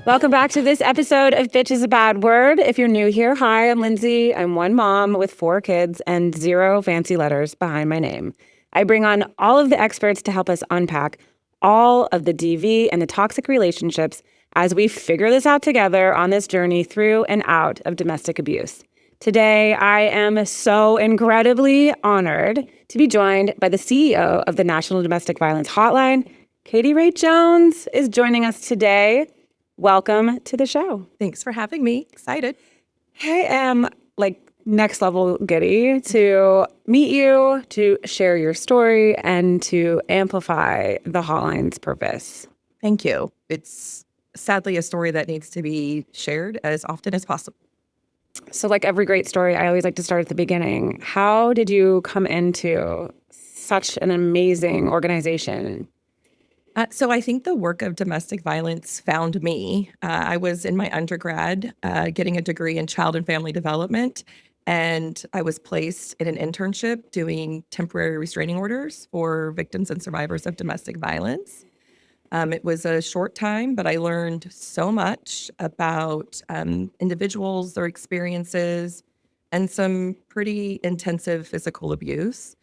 Welcome back to this episode of Bitch is a Bad Word. If you're new here, hi, I'm Lindsay. I'm one mom with 4 kids and 0 fancy letters behind my name. I bring on all of the experts to help us unpack all of the DV and the toxic relationships as we figure this out together on this journey through and out of domestic abuse. Today, I am so incredibly honored to be joined by the CEO of the National Domestic Violence Hotline. Katie Ray Jones is joining us today. Welcome to the show. Thanks for having me. Excited. I am next level giddy to meet you, to share your story, and to amplify the hotline's purpose. Thank you. It's sadly a story that needs to be shared as often as possible. So like every great story, I always like to start at the beginning. How did you come into such an amazing organization? So I think the work of domestic violence found me. I was in my undergrad getting a degree in child and family development, and I was placed in an internship doing temporary restraining orders for victims and survivors of domestic violence. It was a short time, but I learned so much about individuals, their experiences, and some pretty intensive physical abuse.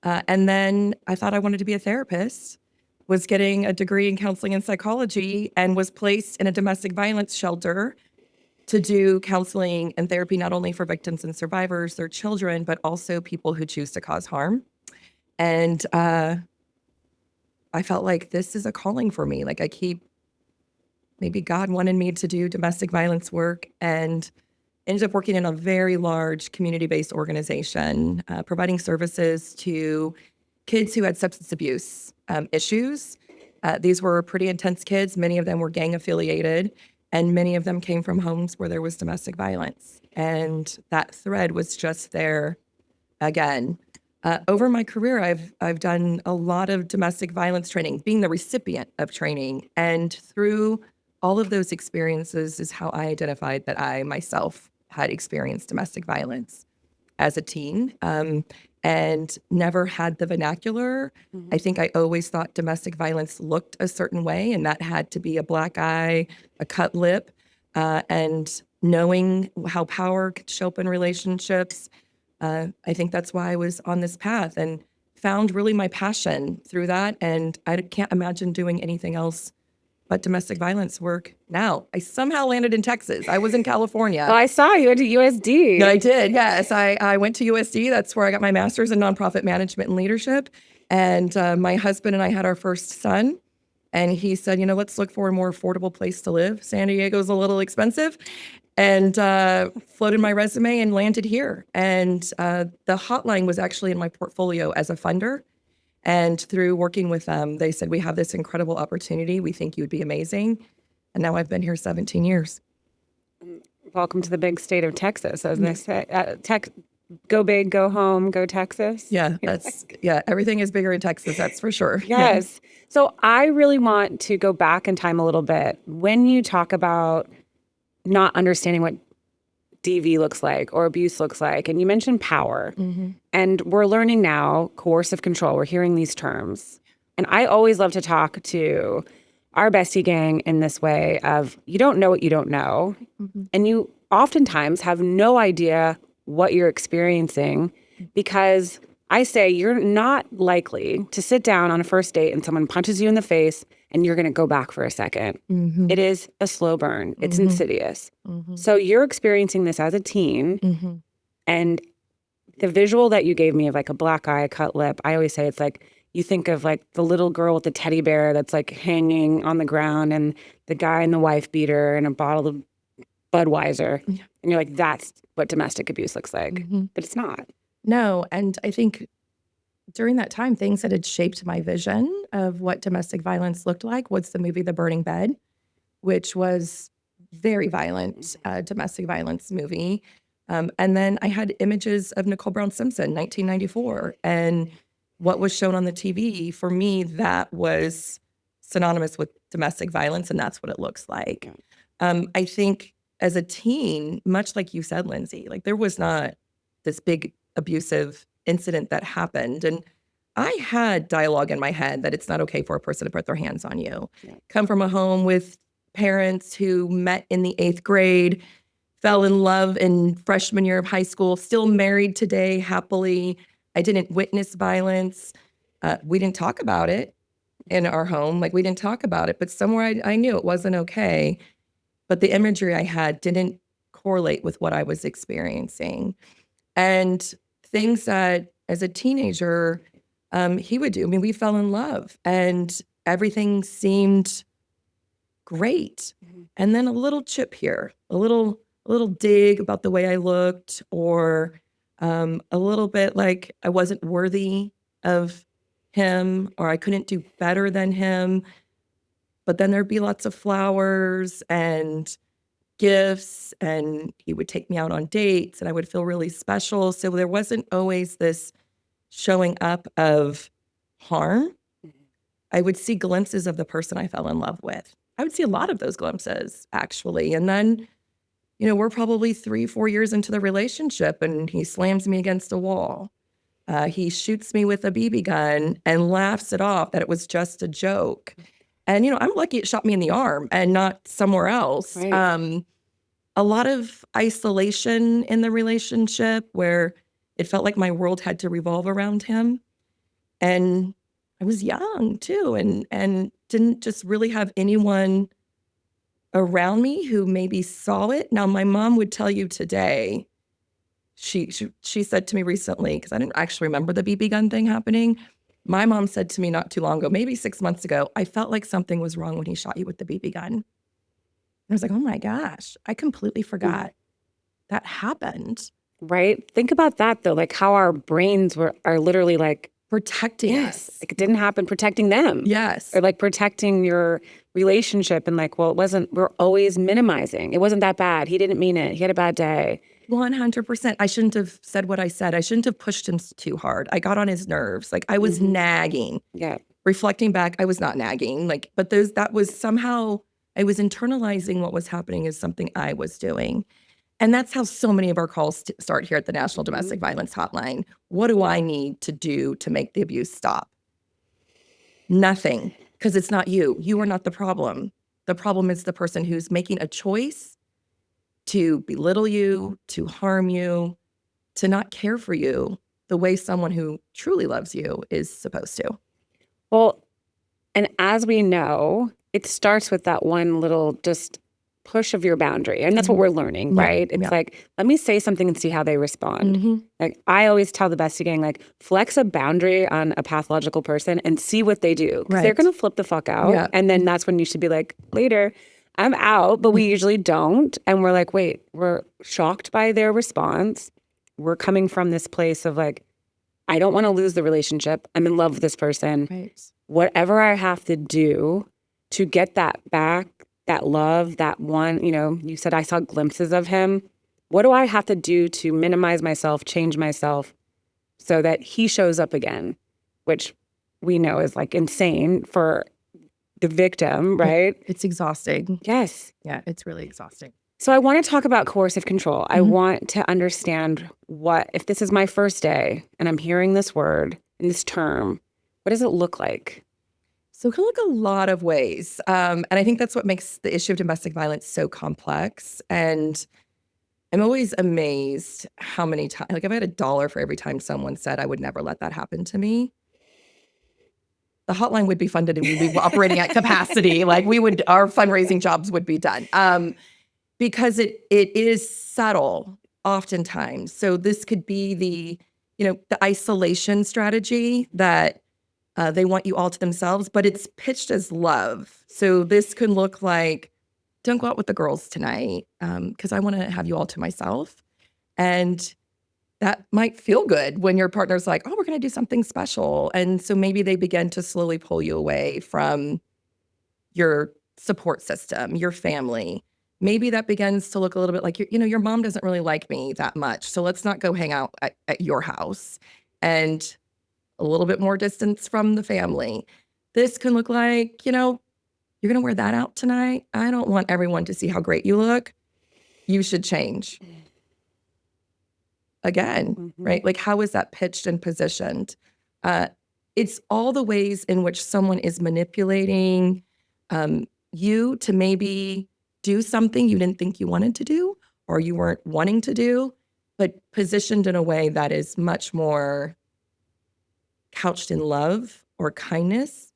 And then I thought I wanted to be a therapist, was getting a degree in counseling and psychology, and was placed in a domestic violence shelter to do counseling and therapy, not only for victims and survivors, their children, but also people who choose to cause harm. And I felt like this is a calling for me. Maybe God wanted me to do domestic violence work, and ended up working in a very large community-based organization, providing services to kids who had substance abuse issues. These were pretty intense kids. Many of them were gang affiliated, and many of them came from homes where there was domestic violence. And that thread was just there again. Over my career, I've done a lot of domestic violence training, being the recipient of training. And through all of those experiences is how I identified that I myself had experienced domestic violence as a teen. And never had the vernacular. Mm-hmm. I think I always thought domestic violence looked a certain way, and that had to be a black eye, a cut lip, and knowing how power could show up in relationships. I think that's why I was on this path and found really my passion through that. And I can't imagine doing anything else but domestic violence work now. I somehow landed in Texas. I was in California. Oh, I saw you went to USD. I did, yes. I went to USD. That's where I got my master's in nonprofit management and leadership. And my husband and I had our first son. And he said, let's look for a more affordable place to live. San Diego's a little expensive. And floated my resume and landed here. And the hotline was actually in my portfolio as a funder. And through working with them, they said, we have this incredible opportunity. We think you'd be amazing. And now I've been here 17 years. Welcome to the big state of Texas. I was going to say, go big, go home, go Texas. Yeah, everything is bigger in Texas, that's for sure. Yes. Yeah. So I really want to go back in time a little bit. When you talk about not understanding what DV looks like or abuse looks like, and you mentioned power, mm-hmm. and we're learning now coercive control. We're hearing these terms. And I always love to talk to our bestie gang in this way of you don't know what you don't know. Mm-hmm. And you oftentimes have no idea what you're experiencing, because I say you're not likely to sit down on a first date and someone punches you in the face and you're going to go back for a second. Mm-hmm. It is a slow burn. It's mm-hmm. insidious. Mm-hmm. So you're experiencing this as a teen, mm-hmm. and the visual that you gave me of like a black eye, cut lip, I always say it's like you think of like the little girl with the teddy bear that's like hanging on the ground, and the guy in the wife beater and a bottle of Budweiser. Yeah. And you're like, that's what domestic abuse looks like. Mm-hmm. But it's not. No. And I think during that time, things that had shaped my vision of what domestic violence looked like was the movie The Burning Bed, which was very violent domestic violence movie. And then I had images of Nicole Brown Simpson, 1994. And what was shown on the TV, for me, that was synonymous with domestic violence, and that's what it looks like. I think as a teen, much like you said, Lindsay, like there was not this big abusive incident that happened. And I had dialogue in my head that it's not okay for a person to put their hands on you. Yeah. Come from a home with parents who met in the 8th grade, fell in love in freshman year of high school, still married today happily. I didn't witness violence. We didn't talk about it in our home. Like, we didn't talk about it, but somewhere I knew it wasn't okay. But the imagery I had didn't correlate with what I was experiencing. And things that as a teenager, he would do. I mean, we fell in love and everything seemed great. And then a little chip here, a little dig about the way I looked, or a little bit like I wasn't worthy of him, or I couldn't do better than him. But then there'd be lots of flowers and gifts, and he would take me out on dates, and I would feel really special. So there wasn't always this showing up of harm. I would see glimpses of the person I fell in love with. I would see a lot of those glimpses, actually. And then, we're probably 3-4 years into the relationship, and he slams me against a wall. He shoots me with a BB gun and laughs it off that it was just a joke. And, I'm lucky it shot me in the arm and not somewhere else. Right. A lot of isolation in the relationship where it felt like my world had to revolve around him. And I was young too, and didn't just really have anyone around me who maybe saw it. Now, my mom would tell you today, she said to me recently, because I didn't actually remember the BB gun thing happening. My mom said to me not too long ago, maybe 6 months ago, I felt like something was wrong when he shot you with the BB gun. And I was like, oh my gosh, I completely forgot that happened. Right. Think about that though, like how our brains are literally like Protecting us. like it didn't happen, protecting them. Yes. Or like protecting your relationship, and like, well, we're always minimizing. It wasn't that bad. He didn't mean it. He had a bad day. 100%. I shouldn't have said what I said. I shouldn't have pushed him too hard. I got on his nerves. Like, I was nagging. Yeah. Reflecting back, I was not nagging. Like, but that was somehow, I was internalizing what was happening as something I was doing. And that's how so many of our calls start here at the National Domestic Violence Hotline. What do I need to do to make the abuse stop? Nothing, because it's not you. You are not the problem. The problem is the person who's making a choice to belittle you, to harm you, to not care for you the way someone who truly loves you is supposed to. Well, and as we know, it starts with that one little just push of your boundary. And that's what we're learning, right? It's like, let me say something and see how they respond. Like, I always tell the bestie gang, like, flex a boundary on a pathological person and see what they do. Because they're going to flip the fuck out. Yeah. And then that's when you should be like, later, I'm out. But we usually don't. And we're like, wait, we're shocked by their response. We're coming from this place of like, I don't want to lose the relationship. I'm in love with this person. Right. Whatever I have to do to get that back, that love, that one, you said I saw glimpses of him. What do I have to do to minimize myself, change myself so that he shows up again, which we know is like insane for the victim, right? It's exhausting. Yes. Yeah, it's really exhausting. So I want to talk about coercive control. I want to understand if this is my first day and I'm hearing this word and this term, what does it look like? So it can look a lot of ways. And I think that's what makes the issue of domestic violence so complex. And I'm always amazed how many times, like if I had $1 for every time someone said I would never let that happen to me, the hotline would be funded and we'd be operating at capacity. Like our fundraising jobs would be done. Because it is subtle oftentimes. So this could be the isolation strategy that they want you all to themselves, but it's pitched as love. So this can look like, don't go out with the girls tonight because I want to have you all to myself. And that might feel good when your partner's like, oh, we're going to do something special. And so maybe they begin to slowly pull you away from your support system, your family. Maybe that begins to look a little bit like, your mom doesn't really like me that much. So let's not go hang out at your house. And a little bit more distance from the family. This can look like, you're going to wear that out tonight. I don't want everyone to see how great you look. You should change. Again, right? Like, how is that pitched and positioned? It's all the ways in which someone is manipulating, you to maybe do something you didn't think you wanted to do or you weren't wanting to do, but positioned in a way that is much more couched in love or kindness.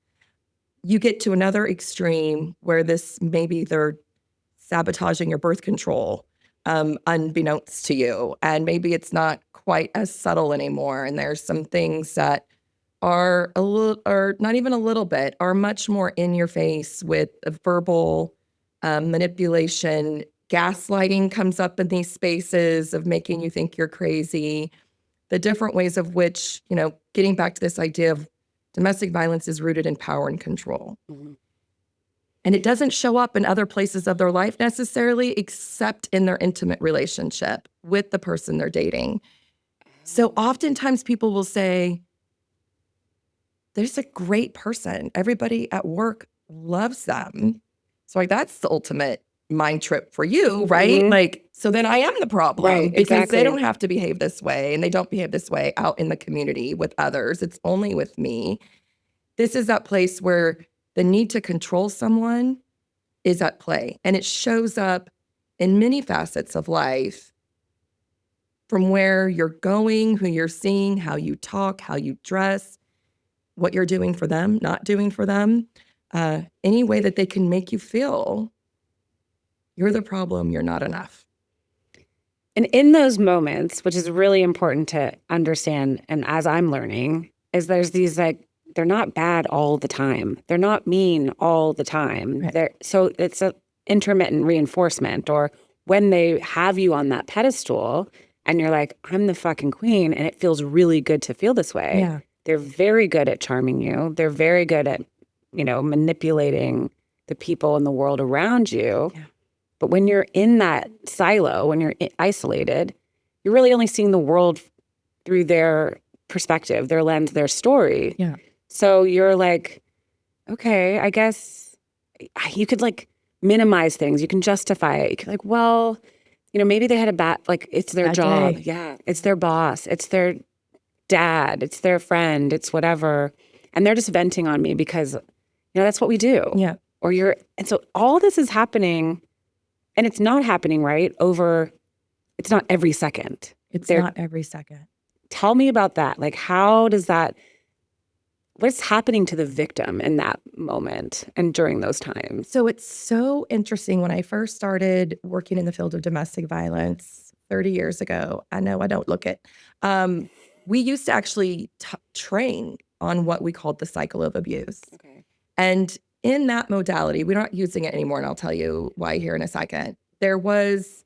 You get to another extreme where this maybe they're sabotaging your birth control, unbeknownst to you. And maybe it's not quite as subtle anymore. And there's some things that are a little, or not even a little bit, are much more in your face with a verbal manipulation. Gaslighting comes up in these spaces of making you think you're crazy. The different ways of which, getting back to this idea of domestic violence is rooted in power and control. Mhm. And it doesn't show up in other places of their life necessarily, except in their intimate relationship with the person they're dating. So oftentimes people will say, there's a great person. Everybody at work loves them. So like, that's the ultimate mind trip for you, right? Mhm. Like, so then I am the problem Right, because exactly. they don't have to behave this way and they don't behave this way out in the community with others. It's only with me. This is that place where the need to control someone is at play. And it shows up in many facets of life, from where you're going, who you're seeing, how you talk, how you dress, what you're doing for them, not doing for them, any way that they can make you feel you're the problem, you're not enough. And in those moments, which is really important to understand, and as I'm learning, is there's these like, they're not bad all the time. They're not mean all the time. Right. So it's a intermittent reinforcement, or when they have you on that pedestal and you're like, I'm the fucking queen, and it feels really good to feel this way. Yeah. They're very good at charming you. They're very good at, manipulating the people in the world around you. Yeah. But when you're in that silo, when you're isolated, you're really only seeing the world through their perspective, their lens, their story. Yeah. So you're like, okay, I guess you could like minimize things. You can justify it. You could like, well, maybe they had a bad, like it's their Bad job. day. Yeah. It's their boss. It's their dad. It's their friend. It's whatever. And they're just venting on me because, that's what we do. Yeah. And so all this is happening. And it's not happening, right? It's not every second. It's not every second. Tell me about that. Like, what's happening to the victim in that moment and during those times? So it's so interesting. When I first started working in the field of domestic violence 30 years ago, I know I don't look it. We used to actually train on what we called the cycle of abuse. Okay. And in that modality, we're not using it anymore, and I'll tell you why here in a second. There was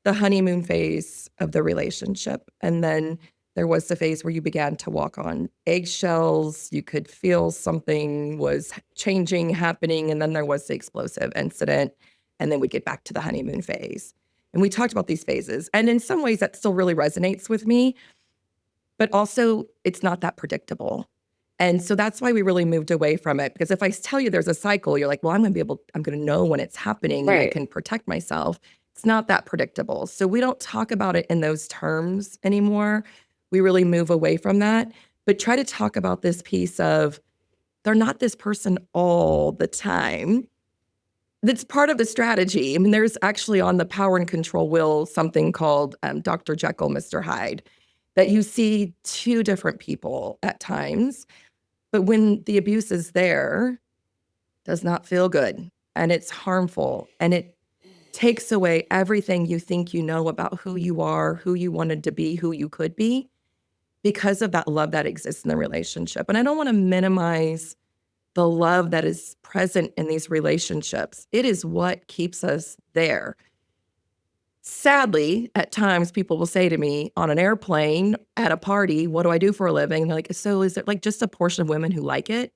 the honeymoon phase of the relationship, and then there was the phase where you began to walk on eggshells. You could feel something was changing, happening, and then there was the explosive incident, and then we'd get back to the honeymoon phase. And we talked about these phases, and in some ways that still really resonates with me, but also it's not that predictable. And so that's why we really moved away from it. Because if I tell you there's a cycle, you're like, well, I'm going to know when it's happening and I can protect myself. It's not that predictable. So we don't talk about it in those terms anymore. We really move away from that, but try to talk about this piece of they're not this person all the time. That's part of the strategy. I mean, there's actually on the power and control wheel something called Dr. Jekyll, Mr. Hyde, that you see two different people at times. But when the abuse is there, does not feel good, and it's harmful, and it takes away everything you think you know about who you are, who you wanted to be, who you could be, because of that love that exists in the relationship. And I don't want to minimize the love that is present in these relationships. It is what keeps us there. Sadly, at times people will say to me on an airplane, at a party, what do I do for a living? And they're like, so is it like just a portion of women who like it?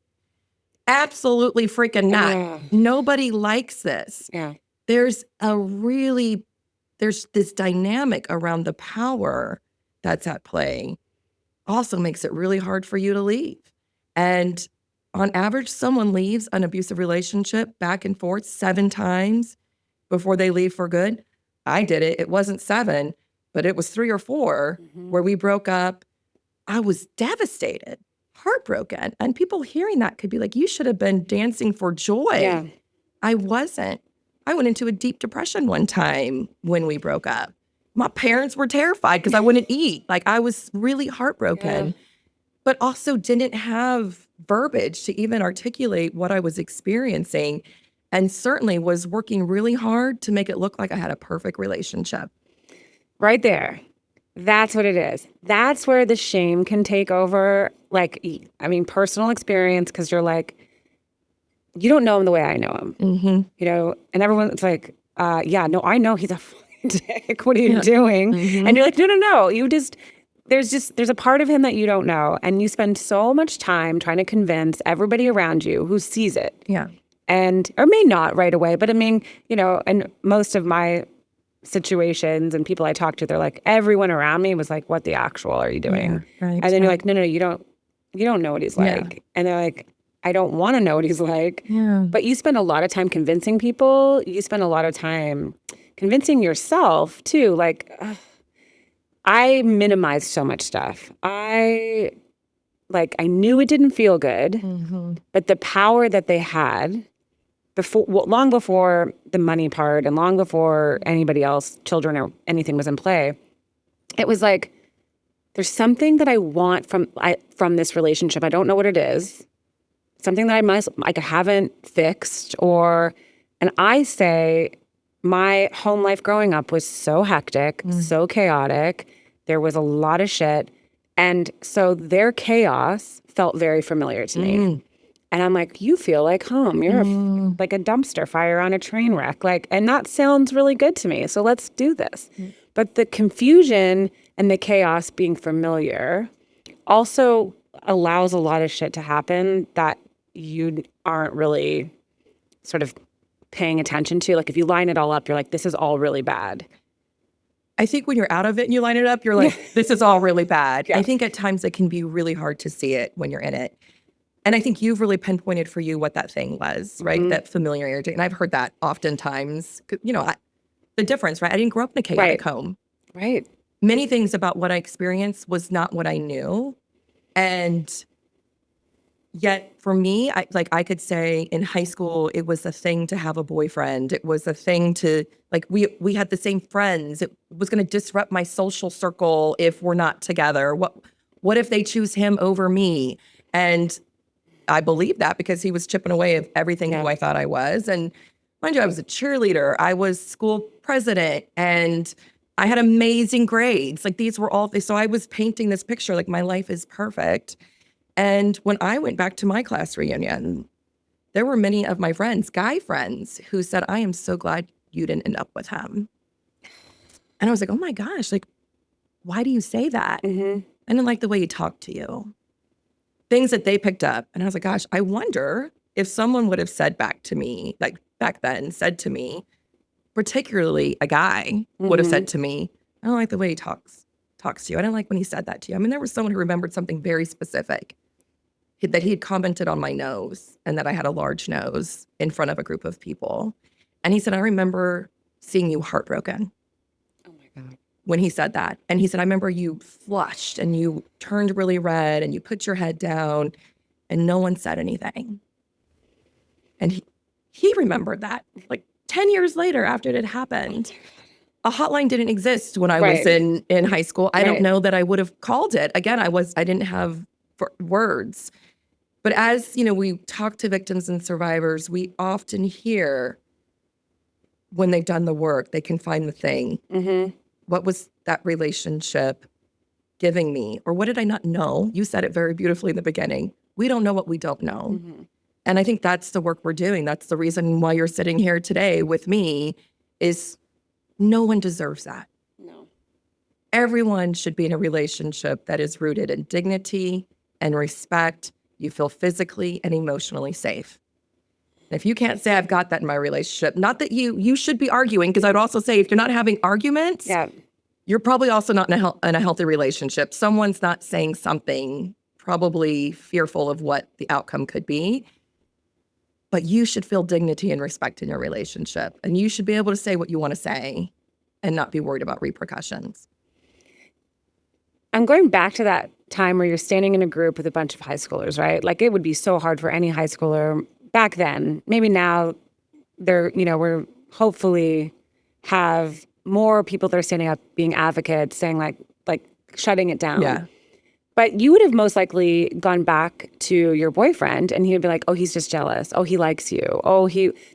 Absolutely freaking not. Yeah. Nobody likes this. Yeah. There's this dynamic around the power that's at play. Also makes it really hard for you to leave. And on average, someone leaves an abusive relationship back and forth 7 times before they leave for good. I did it. It wasn't 7, but it was 3 or 4 where we broke up. I was devastated, heartbroken. And people hearing that could be like, you should have been dancing for joy. Yeah. I wasn't. I went into a deep depression one time when we broke up. My parents were terrified because I wouldn't eat. Like, I was really heartbroken, but also didn't have verbiage to even articulate what I was experiencing, and certainly was working really hard to make it look like I had a perfect relationship. Right there. That's what it is. That's where the shame can take over. Like, I mean, personal experience, because you're like, you don't know him the way I know him, you know, and everyone's like, yeah, no, I know he's a fucking dick. What are you doing? And you're like, no. There's a part of him that you don't know. And you spend so much time trying to convince everybody around you who sees it. Yeah. Or may not right away. But I mean, you know, and most of my situations and people I talk to, they're like, everyone around me was like, what the actual are you doing? Yeah, right. And then you're like, no, you don't know what he's like. Yeah. And they're like, I don't want to know what he's like. Yeah. But you spend a lot of time convincing people. You spend a lot of time convincing yourself too. Like, I minimized so much stuff. I knew it didn't feel good, but the power that they had long before the money part and long before anybody else, children or anything was in play, it was like, there's something that I want from this relationship. I don't know what it is. Something that I haven't fixed, and I say my home life growing up was so hectic, so chaotic. There was a lot of shit. And so their chaos felt very familiar to me. And I'm like, you feel like home. You're like a dumpster fire on a train wreck. Like, and that sounds really good to me. So let's do this. But the confusion and the chaos being familiar also allows a lot of shit to happen that you aren't really sort of paying attention to. Like, if you line it all up, you're like, this is all really bad. I think when you're out of it and you line it up, you're like, this is all really bad. Yeah. I think at times it can be really hard to see it when you're in it. And I think you've really pinpointed for you what that thing was, right? That familiarity. And I've heard that oftentimes, you know, the difference, right? I didn't grow up in a chaotic home. Right. Many things about what I experienced was not what I knew. And yet for me, I could say in high school, it was a thing to have a boyfriend. It was a thing to, like, we had the same friends. It was going to disrupt my social circle if we're not together. What if they choose him over me? And I believed that because he was chipping away at everything who I thought I was. And mind you, I was a cheerleader. I was school president, and I had amazing grades. Like, these were all, so I was painting this picture like my life is perfect. And when I went back to my class reunion, there were many of my friends, guy friends, who said, I am so glad you didn't end up with him. And I was like, oh my gosh, like, why do you say that? I didn't like the way he talked to you. Things that they picked up. And I was like, gosh, I wonder if someone would have said back to me, like back then, said to me, particularly a guy would have said to me, I don't like the way he talks to you. I didn't like when he said that to you. I mean, there was someone who remembered something very specific, that he had commented on my nose and that I had a large nose in front of a group of people. And he said, I remember seeing you heartbroken. Oh my God. When he said that. And he said, I remember you flushed and you turned really red and you put your head down and no one said anything. And he remembered that like 10 years later after it had happened. A hotline didn't exist when I was in high school. I don't know that I would have called it. Again, I didn't have words. But as, you know, we talk to victims and survivors, we often hear when they've done the work, they can find the thing. What was that relationship giving me? Or what did I not know? You said it very beautifully in the beginning. We don't know what we don't know. And I think that's the work we're doing. That's the reason why you're sitting here today with me, is no one deserves that. No. Everyone should be in a relationship that is rooted in dignity and respect. You feel physically and emotionally safe. And if you can't say I've got that in my relationship, not that you should be arguing, because I'd also say if you're not having arguments, you're probably also not in a healthy relationship. Someone's not saying something, probably fearful of what the outcome could be. But you should feel dignity and respect in your relationship. And you should be able to say what you want to say and not be worried about repercussions. I'm going back to that time where you're standing in a group with a bunch of high schoolers, right? Like, it would be so hard for any high schooler back then. Maybe now we're hopefully have more people that are standing up, being advocates, saying like shutting it down. Yeah. But you would have most likely gone back to your boyfriend and he would be like, oh, he's just jealous. Oh, he likes you. Oh,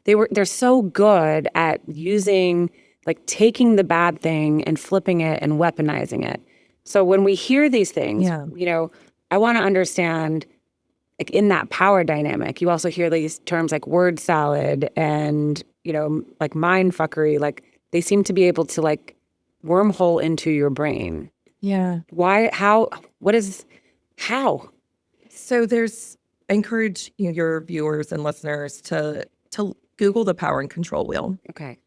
they're so good at using, like taking the bad thing and flipping it and weaponizing it. So when we hear these things, I want to understand, like in that power dynamic, you also hear these terms like word salad and, like mind fuckery, like they seem to be able to like wormhole into your brain. Yeah. Why? How? What is? How? So I encourage your viewers and listeners to Google the power and control wheel. Okay.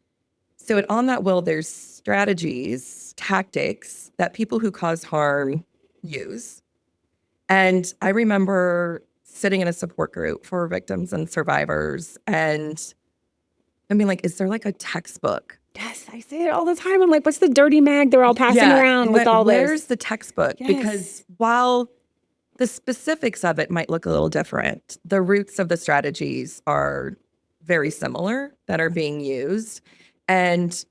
So on that wheel, there's strategies, tactics that people who cause harm use. And I remember sitting in a support group for victims and survivors, and I mean, like, is there like a textbook? Yes, I say it all the time. I'm like, what's the dirty mag they're all passing around with all this? Where's the textbook? Yes. Because while the specifics of it might look a little different, the roots of the strategies are very similar that are being used. And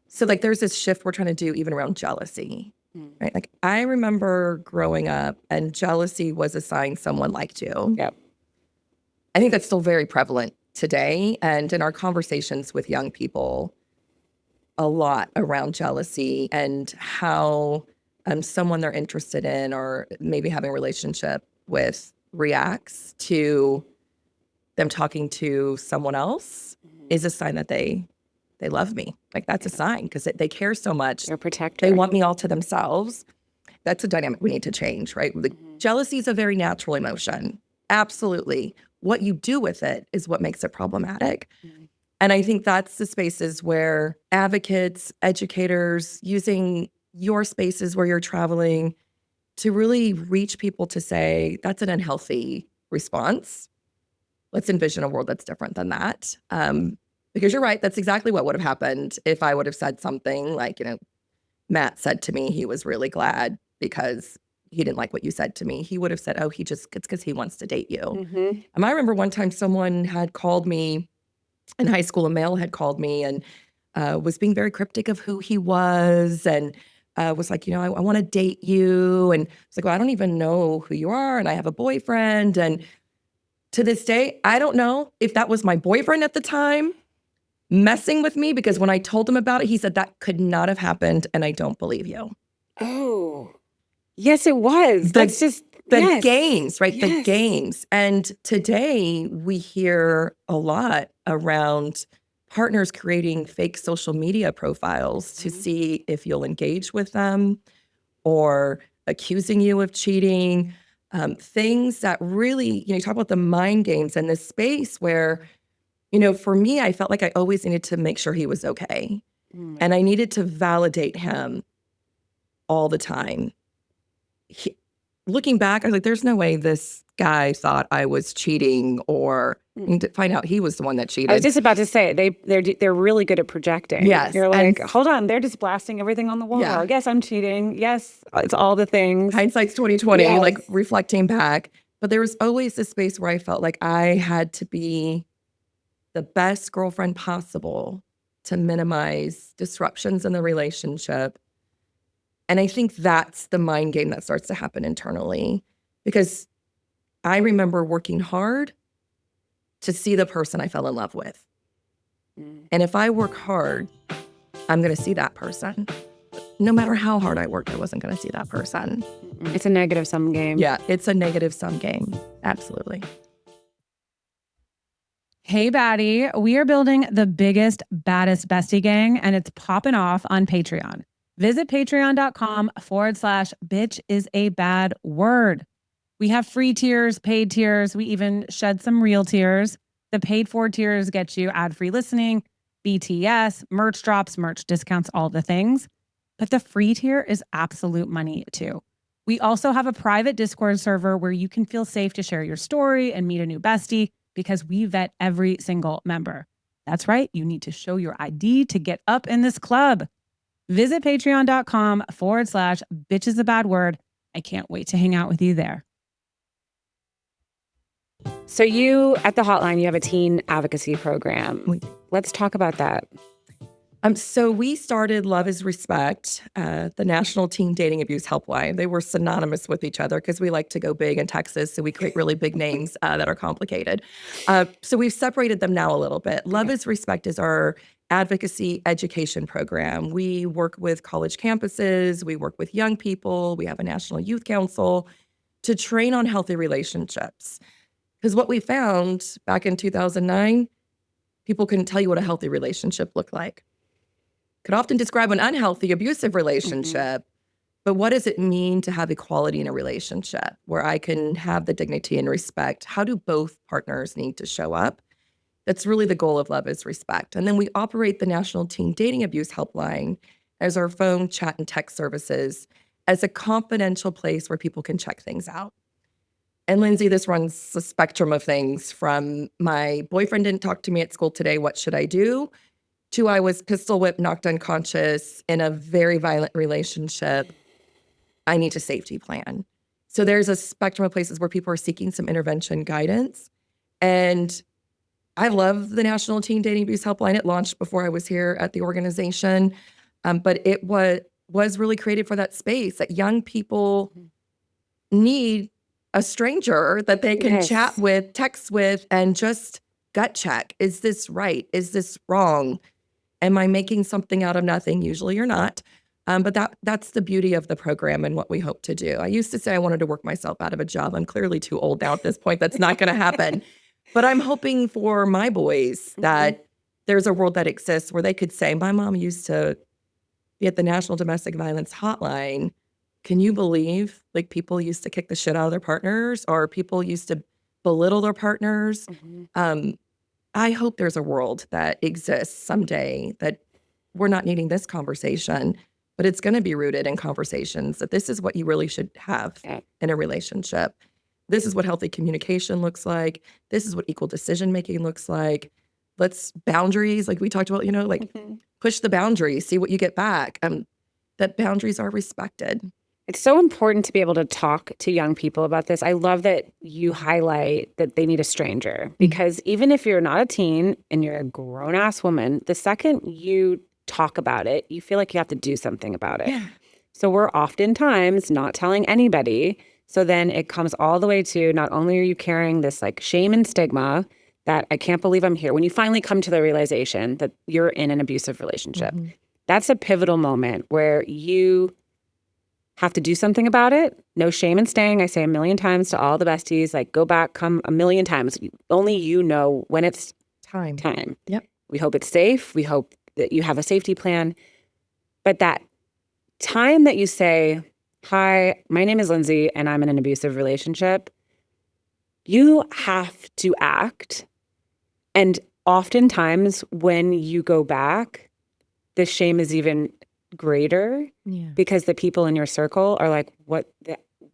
so like there's this shift we're trying to do even around jealousy, right? Like I remember growing up and jealousy was a sign someone liked you. Yep. I think that's still very prevalent today. And in our conversations with young people, a lot around jealousy and how someone they're interested in or maybe having a relationship with reacts to them talking to someone else is a sign that they love me. Like that's a sign because they care so much. They're a protector. They want me all to themselves. That's a dynamic we need to change, right? Jealousy is a very natural emotion. Absolutely. What you do with it is what makes it problematic. And I think that's the spaces where advocates, educators, using your spaces where you're traveling to really reach people to say, that's an unhealthy response. Let's envision a world that's different than that. Because you're right, that's exactly what would have happened if I would have said something like, Matt said to me he was really glad because he didn't like what you said to me. He would have said, oh, it's because he wants to date you. And I remember one time someone had called me in high school, a male had called me and was being very cryptic of who he was and was like, I want to date you. And it's like, well, I don't even know who you are. And I have a boyfriend. And to this day, I don't know if that was my boyfriend at the time messing with me, because when I told him about it, he said that could not have happened. And I don't believe you. Oh, yes, it was. That's just the games, right? Yes. The games. And today we hear a lot around partners creating fake social media profiles to see if you'll engage with them or accusing you of cheating. Things that really, you talk about the mind games and this space where, for me, I felt like I always needed to make sure he was okay. And I needed to validate him all the time. Looking back, I was like, there's no way this guy thought I was cheating or to find out he was the one that cheated. I was just about to say, they're really good at projecting. Yes. You're like, hold on, they're just blasting everything on the wall. Yeah. Yes, I'm cheating. Yes, it's all the things. Hindsight's 2020, Yes. like reflecting back. But there was always this space where I felt like I had to be the best girlfriend possible to minimize disruptions in the relationship. And I think that's the mind game that starts to happen internally, because I remember working hard to see the person I fell in love with. And if I work hard, I'm going to see that person. No matter how hard I worked, I wasn't going to see that person. It's a negative sum game. Yeah, it's a negative sum game. Absolutely. Hey, baddie. We are building the biggest, baddest bestie gang, and it's popping off on Patreon. Visit patreon.com/bitch is a bad word. We have free tiers, paid tiers. We even shed some real tears. The paid for tiers get you ad-free listening, BTS, merch drops, merch discounts, all the things. But the free tier is absolute money too. We also have a private Discord server where you can feel safe to share your story and meet a new bestie, because we vet every single member. That's right. You need to show your ID to get up in this club. Visit patreon.com/bitch is a bad word. I can't wait to hang out with you there. So you, at the hotline, you have a teen advocacy program. Let's talk about that. So we started Love is Respect, the National Teen Dating Abuse Helpline. They were synonymous with each other because we like to go big in Texas, so we create really big names that are complicated. So we've separated them now a little bit. Love is Respect is our advocacy education program. We work with college campuses, we work with young people, we have a National Youth Council to train on healthy relationships. Because what we found back in 2009, people couldn't tell you what a healthy relationship looked like. Could often describe an unhealthy, abusive relationship, but what does it mean to have equality in a relationship where I can have the dignity and respect? How do both partners need to show up? That's really the goal of Love is Respect. And then we operate the National Teen Dating Abuse Helpline as our phone, chat, and text services as a confidential place where people can check things out. And Lindsay, this runs a spectrum of things from my boyfriend didn't talk to me at school today, what should I do? To I was pistol whipped, knocked unconscious in a very violent relationship. I need a safety plan. So there's a spectrum of places where people are seeking some intervention guidance. And I love the National Teen Dating Abuse Helpline. It launched before I was here at the organization. But it was really created for that space that young people need a stranger that they can chat with, text with, and just gut check. Is this right? Is this wrong? Am I making something out of nothing? Usually you're not. But that's the beauty of the program and what we hope to do. I used to say I wanted to work myself out of a job. I'm clearly too old now at this point. That's not going to happen. But I'm hoping for my boys that there's a world that exists where they could say, my mom used to be at the National Domestic Violence Hotline. Can you believe like people used to kick the shit out of their partners or people used to belittle their partners? I hope there's a world that exists someday that we're not needing this conversation, but it's going to be rooted in conversations that this is what you really should have in a relationship. This is what healthy communication looks like. This is what equal decision making looks like. Let's boundaries, like we talked about, push the boundaries, see what you get back. That boundaries are respected. It's so important to be able to talk to young people about this. I love that you highlight that they need a stranger because even if you're not a teen and you're a grown-ass woman, the second you talk about it, you feel like you have to do something about it. Yeah. So we're oftentimes not telling anybody. So then it comes all the way to not only are you carrying this like shame and stigma that I can't believe I'm here. When you finally come to the realization that you're in an abusive relationship, that's a pivotal moment where you have to do something about it. No shame in staying. I say a million times to all the besties, like go back, come a million times. Only you know when it's time. Yep. We hope it's safe. We hope that you have a safety plan. But that time that you say, hi, my name is Lindsay and I'm in an abusive relationship, you have to act. And oftentimes when you go back, the shame is even greater because the people in your circle are like, what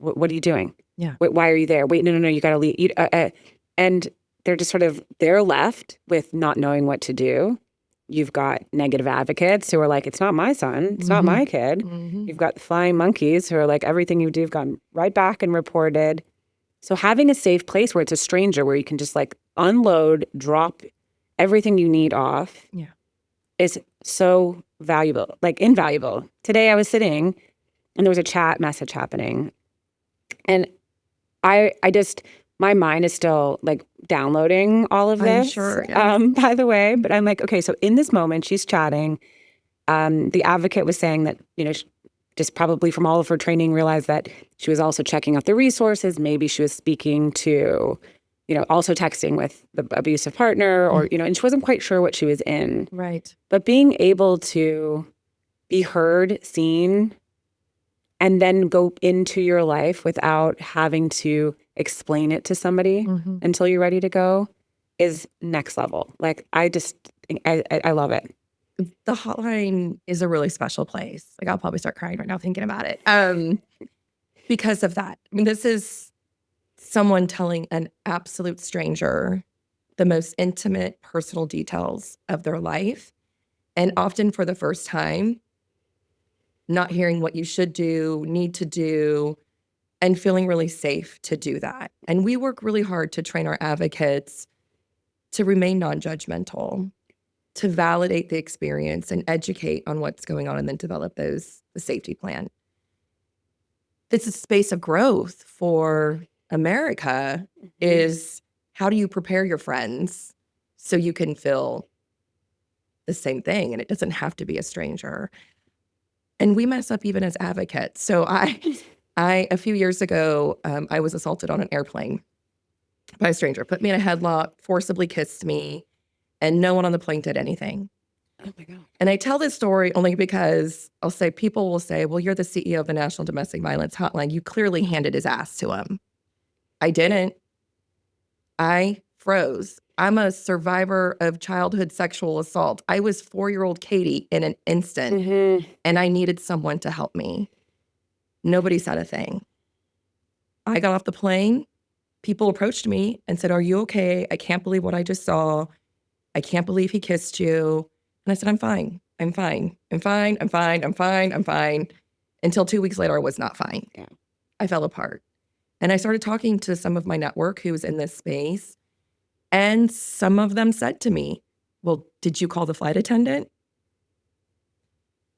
are you doing? Yeah. Wait, why are you there? Wait, no, you got to leave. And they're just they're left with not knowing what to do. You've got negative advocates who are like, it's not my son. It's not my kid. You've got the flying monkeys who are like, everything you do, you've gone right back and reported. So having a safe place where it's a stranger, where you can just like unload, drop everything you need off is so valuable, like invaluable. Today I was sitting and there was a chat message happening. And I just, my mind is still like downloading all of this. I'm sure. Yes. By the way, but I'm like, okay, so in this moment she's chatting. The advocate was saying that, just probably from all of her training realized that she was also checking out the resources. Maybe she was speaking to, also texting with the abusive partner or, and she wasn't quite sure what she was in. Right. But being able to be heard, seen, and then go into your life without having to explain it to somebody until you're ready to go is next level. Like, I love it. The hotline is a really special place. Like, I'll probably start crying right now thinking about it. Because of that. I mean, this is someone telling an absolute stranger the most intimate personal details of their life. And often for the first time, not hearing what you should do, need to do. and feeling really safe to do that. And we work really hard to train our advocates to remain non-judgmental, to validate the experience and educate on what's going on, and then develop the safety plan. It's a space of growth for America, is how do you prepare your friends so you can feel the same thing and it doesn't have to be a stranger. And we mess up even as advocates. So I a few years ago, I was assaulted on an airplane by a stranger, put me in a headlock, forcibly kissed me, and no one on the plane did anything. Oh my God. And I tell this story only because people will say, well, you're the CEO of the National Domestic Violence Hotline. You clearly handed his ass to him. I didn't. I froze. I'm a survivor of childhood sexual assault. I was 4-year-old Katie in an instant, and I needed someone to help me. Nobody said a thing. I got off the plane. People approached me and said, are you okay? I can't believe what I just saw. I can't believe he kissed you. And I said, I'm fine. I'm fine. I'm fine. I'm fine. I'm fine. I'm fine. Until 2 weeks later, I was not fine. Yeah. I fell apart. And I started talking to some of my network who was in this space. And some of them said to me, well, did you call the flight attendant?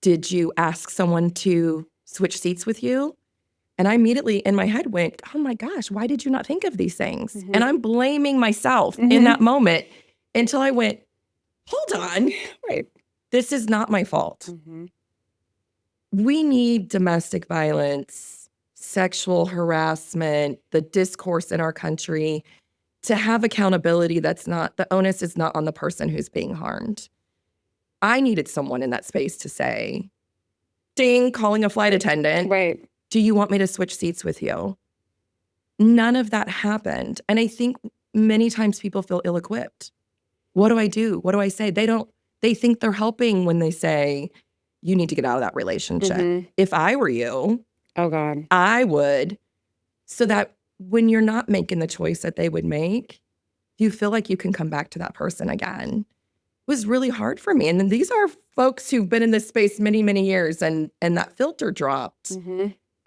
Did you ask someone to switch seats with you? And I immediately in my head went, oh my gosh, why did you not think of these things? And I'm blaming myself in that moment until I went, hold on. Right. This is not my fault. We need domestic violence, sexual harassment, the discourse in our country to have accountability. The onus is not on the person who's being harmed. I needed someone in that space to say, ding, calling a flight attendant. Right. Do you want me to switch seats with you? None of that happened. And I think many times people feel ill-equipped. What do I do? What do I say? They think they're helping when they say, you need to get out of that relationship. If I were you, oh God, I would, so that when you're not making the choice that they would make, you feel like you can come back to that person again. It was really hard for me. And then these are folks who've been in this space many, many years, and that filter dropped.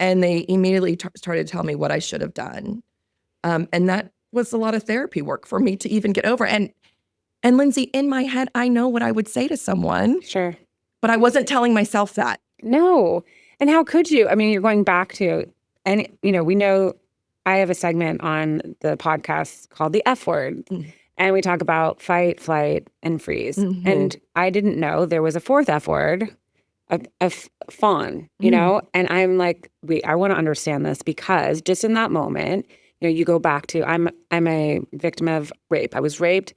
And they immediately started to tell me what I should have done. And that was a lot of therapy work for me to even get over. And Lindsay, in my head, I know what I would say to someone. Sure. But I wasn't telling myself that. No. And how could you? I mean, you're going back to, and we know I have a segment on the podcast called The F Word. And we talk about fight, flight, and freeze. And I didn't know there was a fourth F word, a fawn, and I'm like, I want to understand this, because just in that moment, you go back to, I'm a victim of rape. I was raped.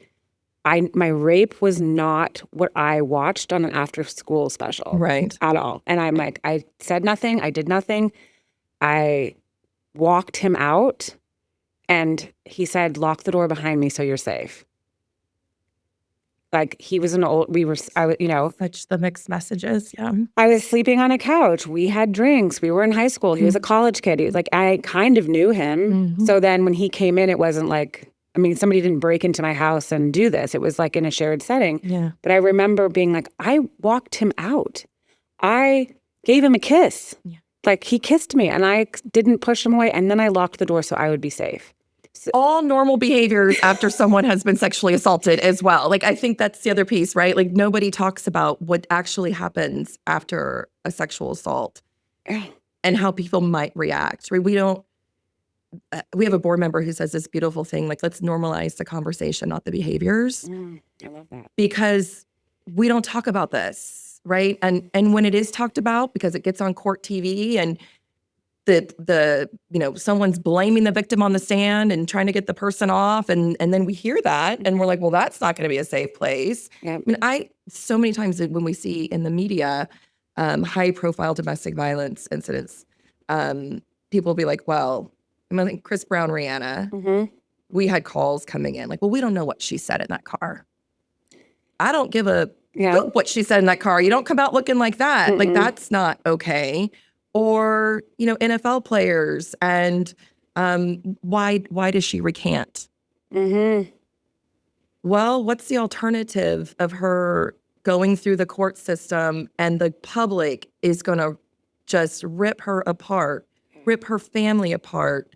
My rape was not what I watched on an after school special. Right. At all. And I'm like, I said nothing. I did nothing. I walked him out, and he said, lock the door behind me so you're safe. Like, he was Such the mixed messages. Yeah. I was sleeping on a couch. We had drinks. We were in high school. He was a college kid. He was like, I kind of knew him. So then when he came in, it wasn't like, somebody didn't break into my house and do this. It was like in a shared setting. Yeah. But I remember being like, I walked him out. I gave him a kiss. Yeah. Like, he kissed me, and I didn't push him away. And then I locked the door so I would be safe. All normal behaviors after someone has been sexually assaulted as well. Like, I think that's the other piece, right? Like, nobody talks about what actually happens after a sexual assault and how people might react, right? We have a board member who says this beautiful thing, like, let's normalize the conversation, not the behaviors. I love that. Because we don't talk about this, right? And when it is talked about, because it gets on court TV, and someone's blaming the victim on the stand and trying to get the person off, and then we hear that and we're like, well, that's not going to be a safe place. Yeah. So many times when we see in the media high profile domestic violence incidents, people will be like, well, I think Chris Brown, Rihanna, we had calls coming in like, well, we don't know what she said in that car. I don't give a hoot what she said in that car. You don't come out looking like that. Like, that's not okay. Or, NFL players, and why does she recant? Well, what's the alternative of her going through the court system and the public is going to just rip her apart rip her family apart.